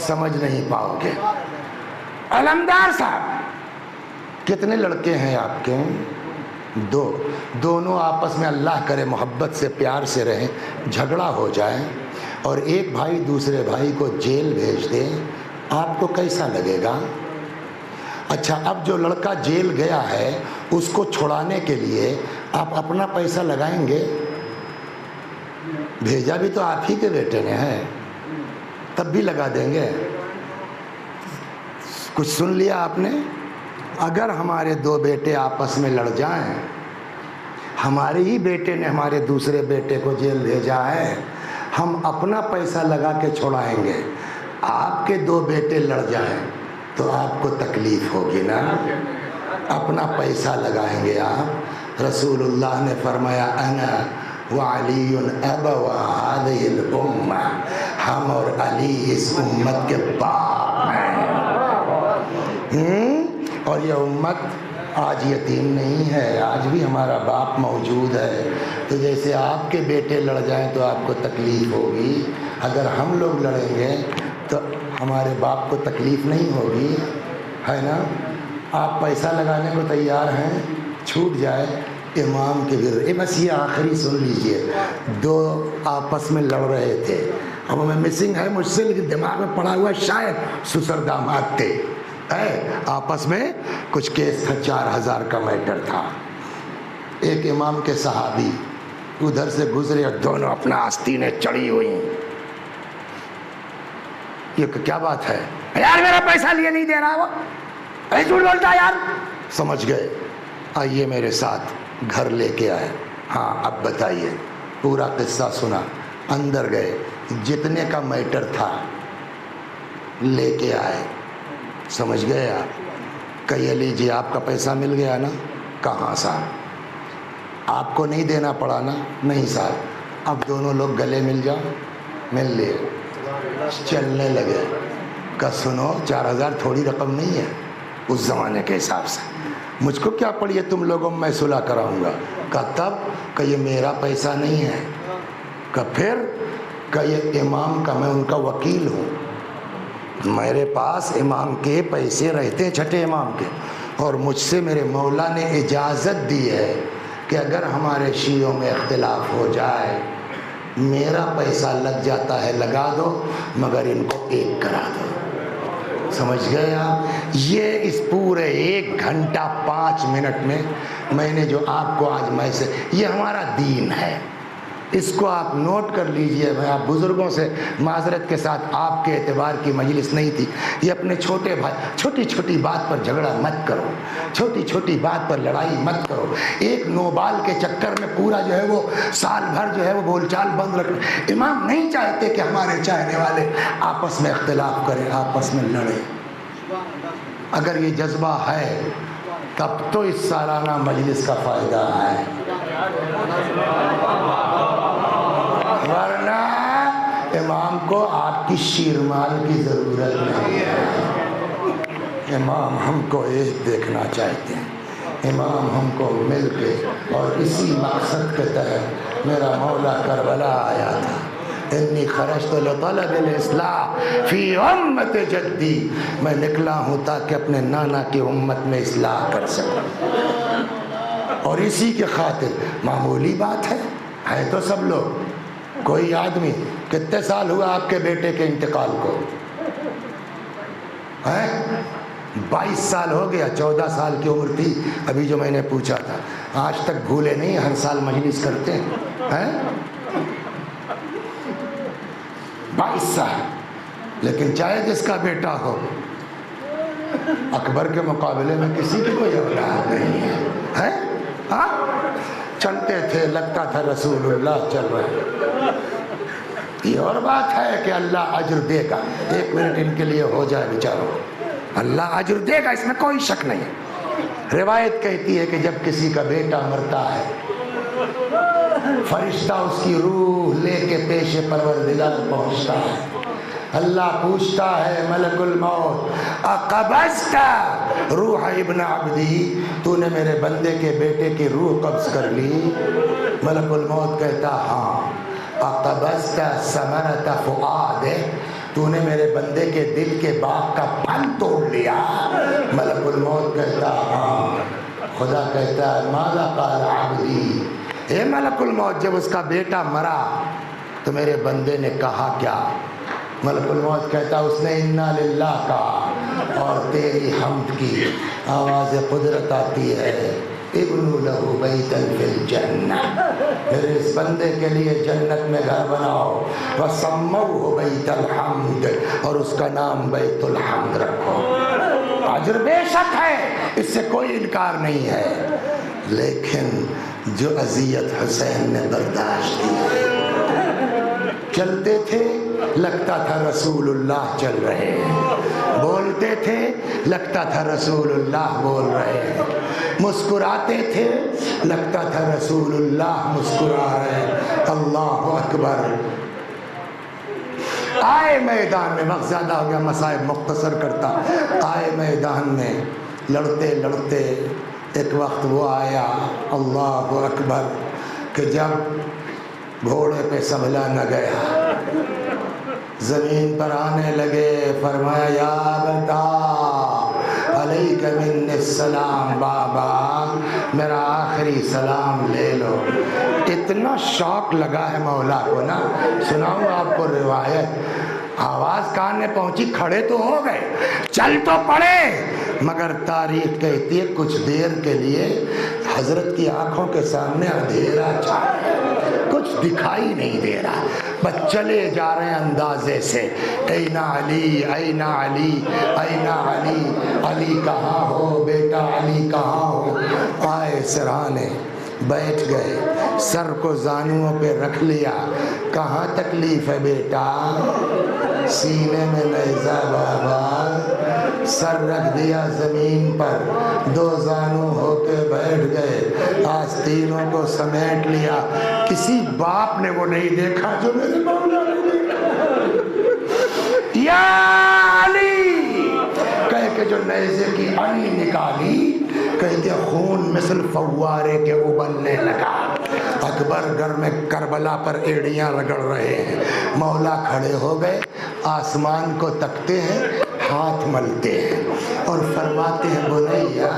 سمجھ نہیں پاؤ گے۔ علمدار صاحب، کتنے لڑکے ہیں آپ کے؟ دو، دونوں آپس میں اللہ کرے محبت سے پیار سے رہیں، جھگڑا ہو جائے اور ایک بھائی دوسرے بھائی کو جیل بھیج دے، آپ کو کیسا لگے گا؟ اچھا، اب جو لڑکا جیل گیا ہے اس کو چھڑانے کے لیے آپ اپنا پیسہ لگائیں گے؟ بھیجا بھی تو آپ ہی کے بیٹے نے ہے، تب بھی لگا دیں گے؟ کچھ سن لیا آپ نے؟ اگر ہمارے دو بیٹے آپس میں لڑ جائیں، ہمارے ہی بیٹے نے ہمارے دوسرے بیٹے کو جیل بھیجا ہے، ہم اپنا پیسہ لگا کے چھڑائیں گے، آپ کے دو بیٹے لڑ جائیں تو آپ کو تکلیف ہوگی نا؟ اپنا پیسہ لگائیں گے آپ۔ رسول اللہ نے فرمایا انا وعلی ابوا هذه الامہ، ہم اور علی اس امت کے باپ ہیں۔ اور یہ امت آج یتیم نہیں ہے، آج بھی ہمارا باپ موجود ہے۔ تو جیسے آپ کے بیٹے لڑ جائیں تو آپ کو تکلیف ہوگی، اگر ہم لوگ لڑیں گے تو ہمارے باپ کو تکلیف نہیں ہوگی، ہے نا؟ آپ پیسہ لگانے کو تیار ہیں، چھوٹ جائے امام کے گر۔ بس یہ آخری سن لیجئے، دو آپس میں لڑ رہے تھے، اب ہمیں مسنگ ہے مجھ سے، لیکن دماغ میں پڑا ہوا شاید سسر داماد تھے، آپس میں کچھ کیس تھا، 4000 کا میٹر تھا۔ ایک امام کے صحابی ادھر سے گزرے اور دونوں اپنا آستینیں چڑھی ہوئی، یہ کیا بات ہے یار، میرا پیسہ لیے نہیں دے رہا وہ، اے جھوٹ بولتا یار۔ سمجھ گئے، آئیے میرے ساتھ، گھر لے کے آئے۔ ہاں اب بتائیے، پورا قصہ سنا، اندر گئے، جتنے کا میٹر تھا لے کے آئے۔ سمجھ گئے آپ؟ کہیے لیجیے آپ کا پیسہ مل گیا نا؟ کہاں صاحب، آپ کو نہیں دینا پڑا نا؟ نہیں صاحب۔ اب دونوں لوگ گلے مل جاؤ، مل لیے، چلنے لگے۔ کہ سنو، 4000 تھوڑی رقم نہیں ہے اس زمانے کے حساب سے، مجھ کو کیا پڑی ہے تم لوگوں میں صلح کراؤں گا؟ کہ تب کہ یہ میرا پیسہ نہیں ہے، کہ پھر کہ یہ امام کا، میں ان کا وکیل ہوں، میرے پاس امام کے پیسے رہتے ہیں، چھٹے امام کے، اور مجھ سے میرے مولا نے اجازت دی ہے کہ اگر ہمارے شیعوں میں اختلاف ہو جائے، میرا پیسہ لگ جاتا ہے لگا دو، مگر ان کو ایک کرا دو۔ سمجھ گئے آپ؟ یہ اس پورے 1 گھنٹہ 5 منٹ میں نے جو آپ کو آج میں سے، یہ ہمارا دین ہے، اس کو آپ نوٹ کر لیجئے۔ میں آپ بزرگوں سے معذرت کے ساتھ، آپ کے اعتبار کی مجلس نہیں تھی، یہ اپنے چھوٹے بھائی، چھوٹی چھوٹی بات پر جھگڑا مت کرو، چھوٹی چھوٹی بات پر لڑائی مت کرو، ایک نوبال کے چکر میں پورا جو ہے وہ سال بھر جو ہے وہ بول چال بند رکھنا۔ امام نہیں چاہتے کہ ہمارے چاہنے والے آپس میں اختلاف کریں، آپس میں لڑیں۔ اگر یہ جذبہ ہے تب تو اس سالانہ مجلس کا فائدہ ہے، ورنہ امام کو آپ کی شیرمال کی ضرورت نہیں ہے۔ امام ہم کو ایک دیکھنا چاہتے ہیں، امام ہم کو مل کے، اور اسی مقصد کے تحت میرا مولا کربلا آیا تھا، انی خرجت لطلب الاصلاح فی امت جدی، میں نکلا ہوں تاکہ اپنے نانا کی امت میں اصلاح کر سکوں، اور اسی کے خاطر معمولی بات ہے تو سب لوگ کوئی آدمی کتنے سال ہوا آپ کے بیٹے کے انتقال کو؟ 22 سال ہو گیا، 14 سال کی عمر تھی ابھی جو میں نے پوچھا تھا، آج تک بھولے نہیں، ہر سال مجلس کرتے ہیں 22 سال۔ لیکن چاہے جس کا بیٹا ہو، اکبر کے مقابلے میں کسی کی کوئی اولاد نہیں ہے۔ چلتے تھے، لگتا تھا رسول اللہ چل رہے۔ یہ اور بات ہے کہ اللہ اجر دے گا، 1 منٹ ان کے لیے ہو جائے بیچاروں، اللہ اجر دے گا، اس میں کوئی شک نہیں۔ روایت کہتی ہے کہ جب کسی کا بیٹا مرتا ہے، فرشتہ اس کی روح لے کے پیش پروردگار پہنچتا ہے، اللہ پوچھتا ہے ملک الموت اقبضت روح ابن عبدی، تو نے میرے بندے کے بیٹے کی روح قبض کر لی؟ ملک الموت کہتا ہاں۔ اقبضت ثمرۃ فؤادہ، تو نے میرے بندے کے دل کے باغ کا پھل توڑ لیا؟ ملک الموت کہتا ہاں۔ خدا کہتا ہے ماذا قال عبدی، اے ملک الموت جب اس کا بیٹا مرا تو میرے بندے نے کہا کیا؟ ملک الموت کہتا اس نے انا للہ کہا، اور تیری حمد کی آواز قدرت آتی ہے، ابنوا لہ بیتا فی الجنہ، میرے اس بندے کے لیے جنت میں گھر بناؤ، وسموہ بیت الحمد، اور اس کا نام بیت الحمد رکھو۔ اجر بے شک ہے، اس سے کوئی انکار نہیں ہے، لیکن جو اذیت حسین نے برداشت کی ہے، چلتے تھے لگتا تھا رسول اللہ چل رہے ہیں، بولتے تھے لگتا تھا رسول اللہ بول رہے ہیں، مسکراتے تھے لگتا تھا رسول اللہ مسکرا رہے ہیں۔ اللہ اکبر۔ آئے میدان میں، وقت زیادہ ہو گیا، مصائب مختصر کرتا، آئے میدان میں لڑتے لڑتے ایک وقت وہ آیا، اللہ اکبر، کہ جب گھوڑے پہ سنبھلا نہ گیا، زمین پر آنے لگے، فرمایا یا بتا علیک من السلام، بابا میرا آخری سلام لے لو۔ اتنا شوق لگا ہے مولا کو نا، سناؤں آپ کو روایت، آواز کان میں پہنچی، کھڑے تو ہو گئے، چل تو پڑے، مگر تاریخ کہتی ہے کچھ دیر کے لیے حضرت کی آنکھوں کے سامنے اندھیرا چھا، کچھ دکھائی نہیں دے رہا، بس چلے جا رہے ہیں اندازے سے، این علی این علی این علی، علی کہاں ہو بیٹا، علی کہاں ہو؟ آئے سرہانے، بیٹھ گئے، سر کو زانوؤں پہ رکھ لیا، کہاں تکلیف ہے بیٹا؟ سینے میں نیزہ بابا، سر رکھ دیا زمین پر، 2 زانو ہو کے بیٹھ گئے، آستینوں کو سمیٹ لیا، کسی باپ نے وہ نہیں دیکھا جو میرے مولا نے دیکھا، یا علی کہہ کے جو نیزے کی اڑی نکالی، کہتے خون مثل فوارے کے ابلنے لگا، اکبر گھر میں کربلا پر ایڑیاں رگڑ رہے ہیں، مولا کھڑے ہو گئے، آسمان کو تکتے ہیں، ہاتھ ملتے ہیں اور فرماتے ہیں بنیا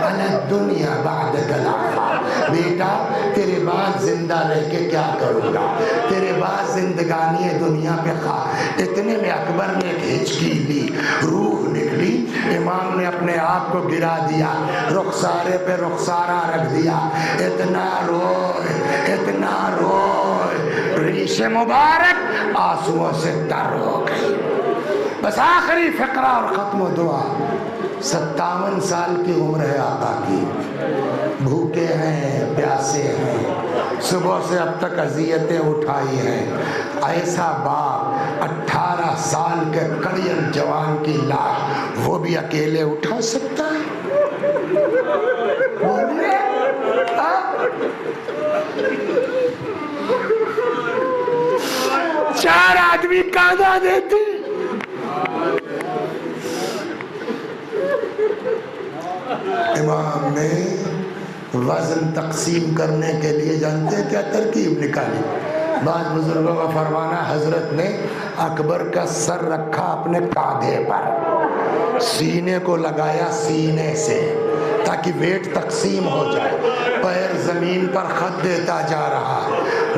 علی الدنیا بعدک العفا، بیٹا تیرے بعد زندہ رہ کے کیا کروں گا، تیرے بعد زندگانی دنیا پہ خواہ۔ اتنے میں اکبر نے ایک ہچکی لی، روح نکلی، امام نے اپنے آپ کو گرا دیا، رخسارے پہ رخسارہ رکھ دیا، اتنا روئے اتنا روئے، ریش مبارک آنسوؤں سے تر ہو گئی۔ بس آخری فقرہ اور ختم و دعا، 57 سال کی عمر ہے آقا کی، بھوکے ہیں پیاسے ہیں، صبح سے اب تک اذیتیں اٹھائی ہیں، ایسا باپ 18 سال کے کڑیل جوان کی لاش وہ بھی اکیلے اٹھا سکتا ہے؟ بولیے 4 آدمی کانا دیتے۔ امام نے وزن تقسیم کرنے کے لیے جانتے ہیں کیا ترکیب نکالی؟ بعض بزرگوں کا فرمانا، حضرت نے اکبر کا سر رکھا اپنے کاندھے پر، سینے کو لگایا سینے سے تاکہ ویٹ تقسیم ہو جائے، پیر زمین پر خط دیتا جا رہا،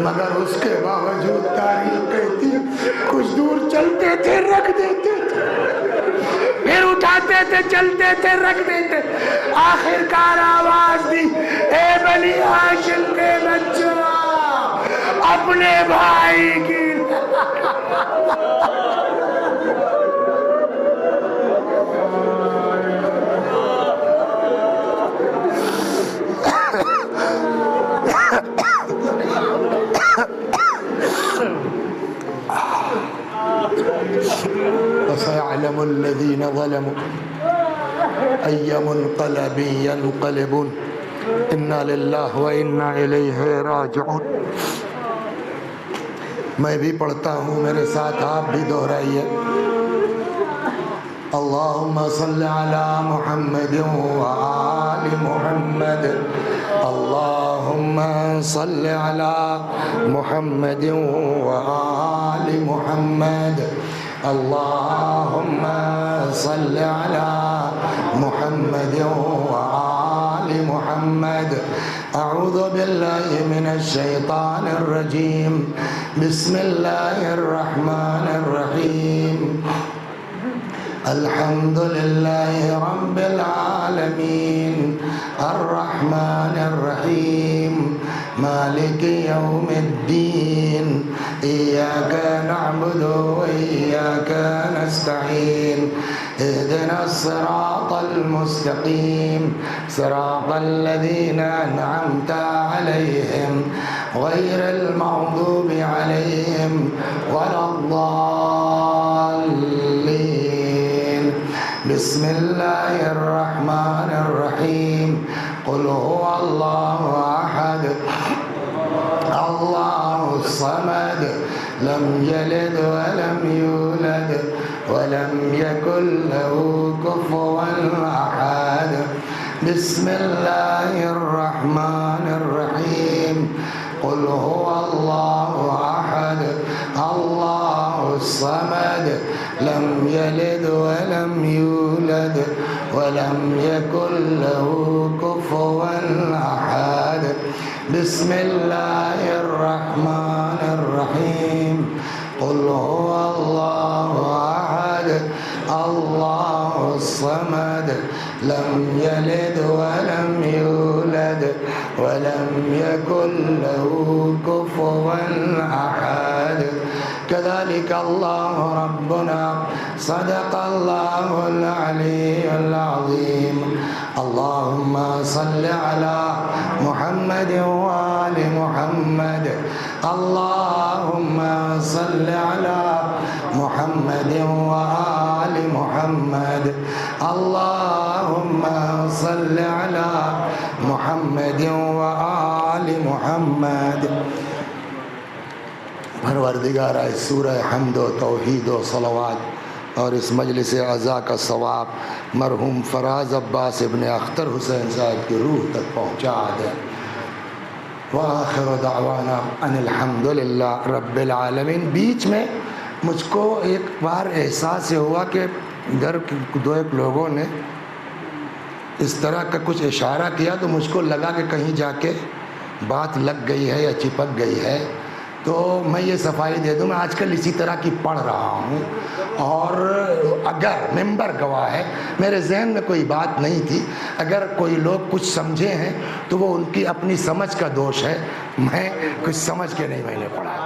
مگر اس کے باوجود تاریخ کہتی کچھ دور چلتے تھے رکھ دیتے تھے، پھر اٹھاتے تھے چلتے تھے رکھ دیتے، آخر کار آواز دی اے بنی ہاشم کے بچوں اپنے بھائی کی وسيعلم الذين ظلموا أي منقلب ينقلبون إنا لله وإنا إليه راجعون۔ میں بھی پڑھتا ہوں، میرے ساتھ آپ بھی دہرائیے۔ اللہم صل علی محمد وآل محمد، اللہم صل علی محمد وآل محمد، اللہم صل علی محمد وآل محمد۔ اعوذ باللہ من الشیطان الرجیم، بسم اللہ الرحمن الرحیم۔ الحمد للہ رب العالمین، الرحمن الرحیم، مالک یوم الدین، ایاک نعبد وإیاک نستعین، اهدنا الصراط المستقیم، صراط الذین انعمت علیہم غیر المغضوب علیہم ولا الضالین۔ بسم اللہ الرحمن الرحیم، قل هو اللہ احد اللہ الصمد، لم یلد ولم یولد ولم یکن له کفوا احد۔ بسم اللہ الرحمن الرحیم، قل هو اللہ احد اللہ الصمد، لم یلد ولم یولد ولم یکن له کفوا احد۔ بسم اللہ الرحمن الرحیم، قل هو اللہ احد اللہ الصمد، لم یلد ولم یولد ولم یکن له کفوا احد۔ كذلك الله ربنا صدق الله العلي العظيم۔ اللهم صل على محمد وآل محمد، اللهم صل على محمد وآل محمد، اللهم صل على محمد وآل محمد۔ پروردگارہ اس سورہ حمد و توحید و صلوات اور اس مجلس عزا کا ثواب مرحوم فراز عباس ابن اختر حسین صاحب کی روح تک پہنچا دے۔ وآخر دعوانا ان الحمد للہ رب العالمین۔ بیچ میں مجھ کو ایک بار احساس ہوا کہ ادھر دو ایک لوگوں نے اس طرح کا کچھ اشارہ کیا تو مجھ کو لگا کہ کہیں جا کے بات لگ گئی ہے یا چپک گئی ہے، تو میں یہ صفائی دے دوں، میں آج کل اسی طرح کی پڑھ رہا ہوں، اور اگر ممبر گواہ ہے میرے ذہن میں کوئی بات نہیں تھی، اگر کوئی لوگ کچھ سمجھے ہیں تو وہ ان کی اپنی سمجھ کا دوش ہے، میں کچھ سمجھ کے نہیں میں نے پڑھا۔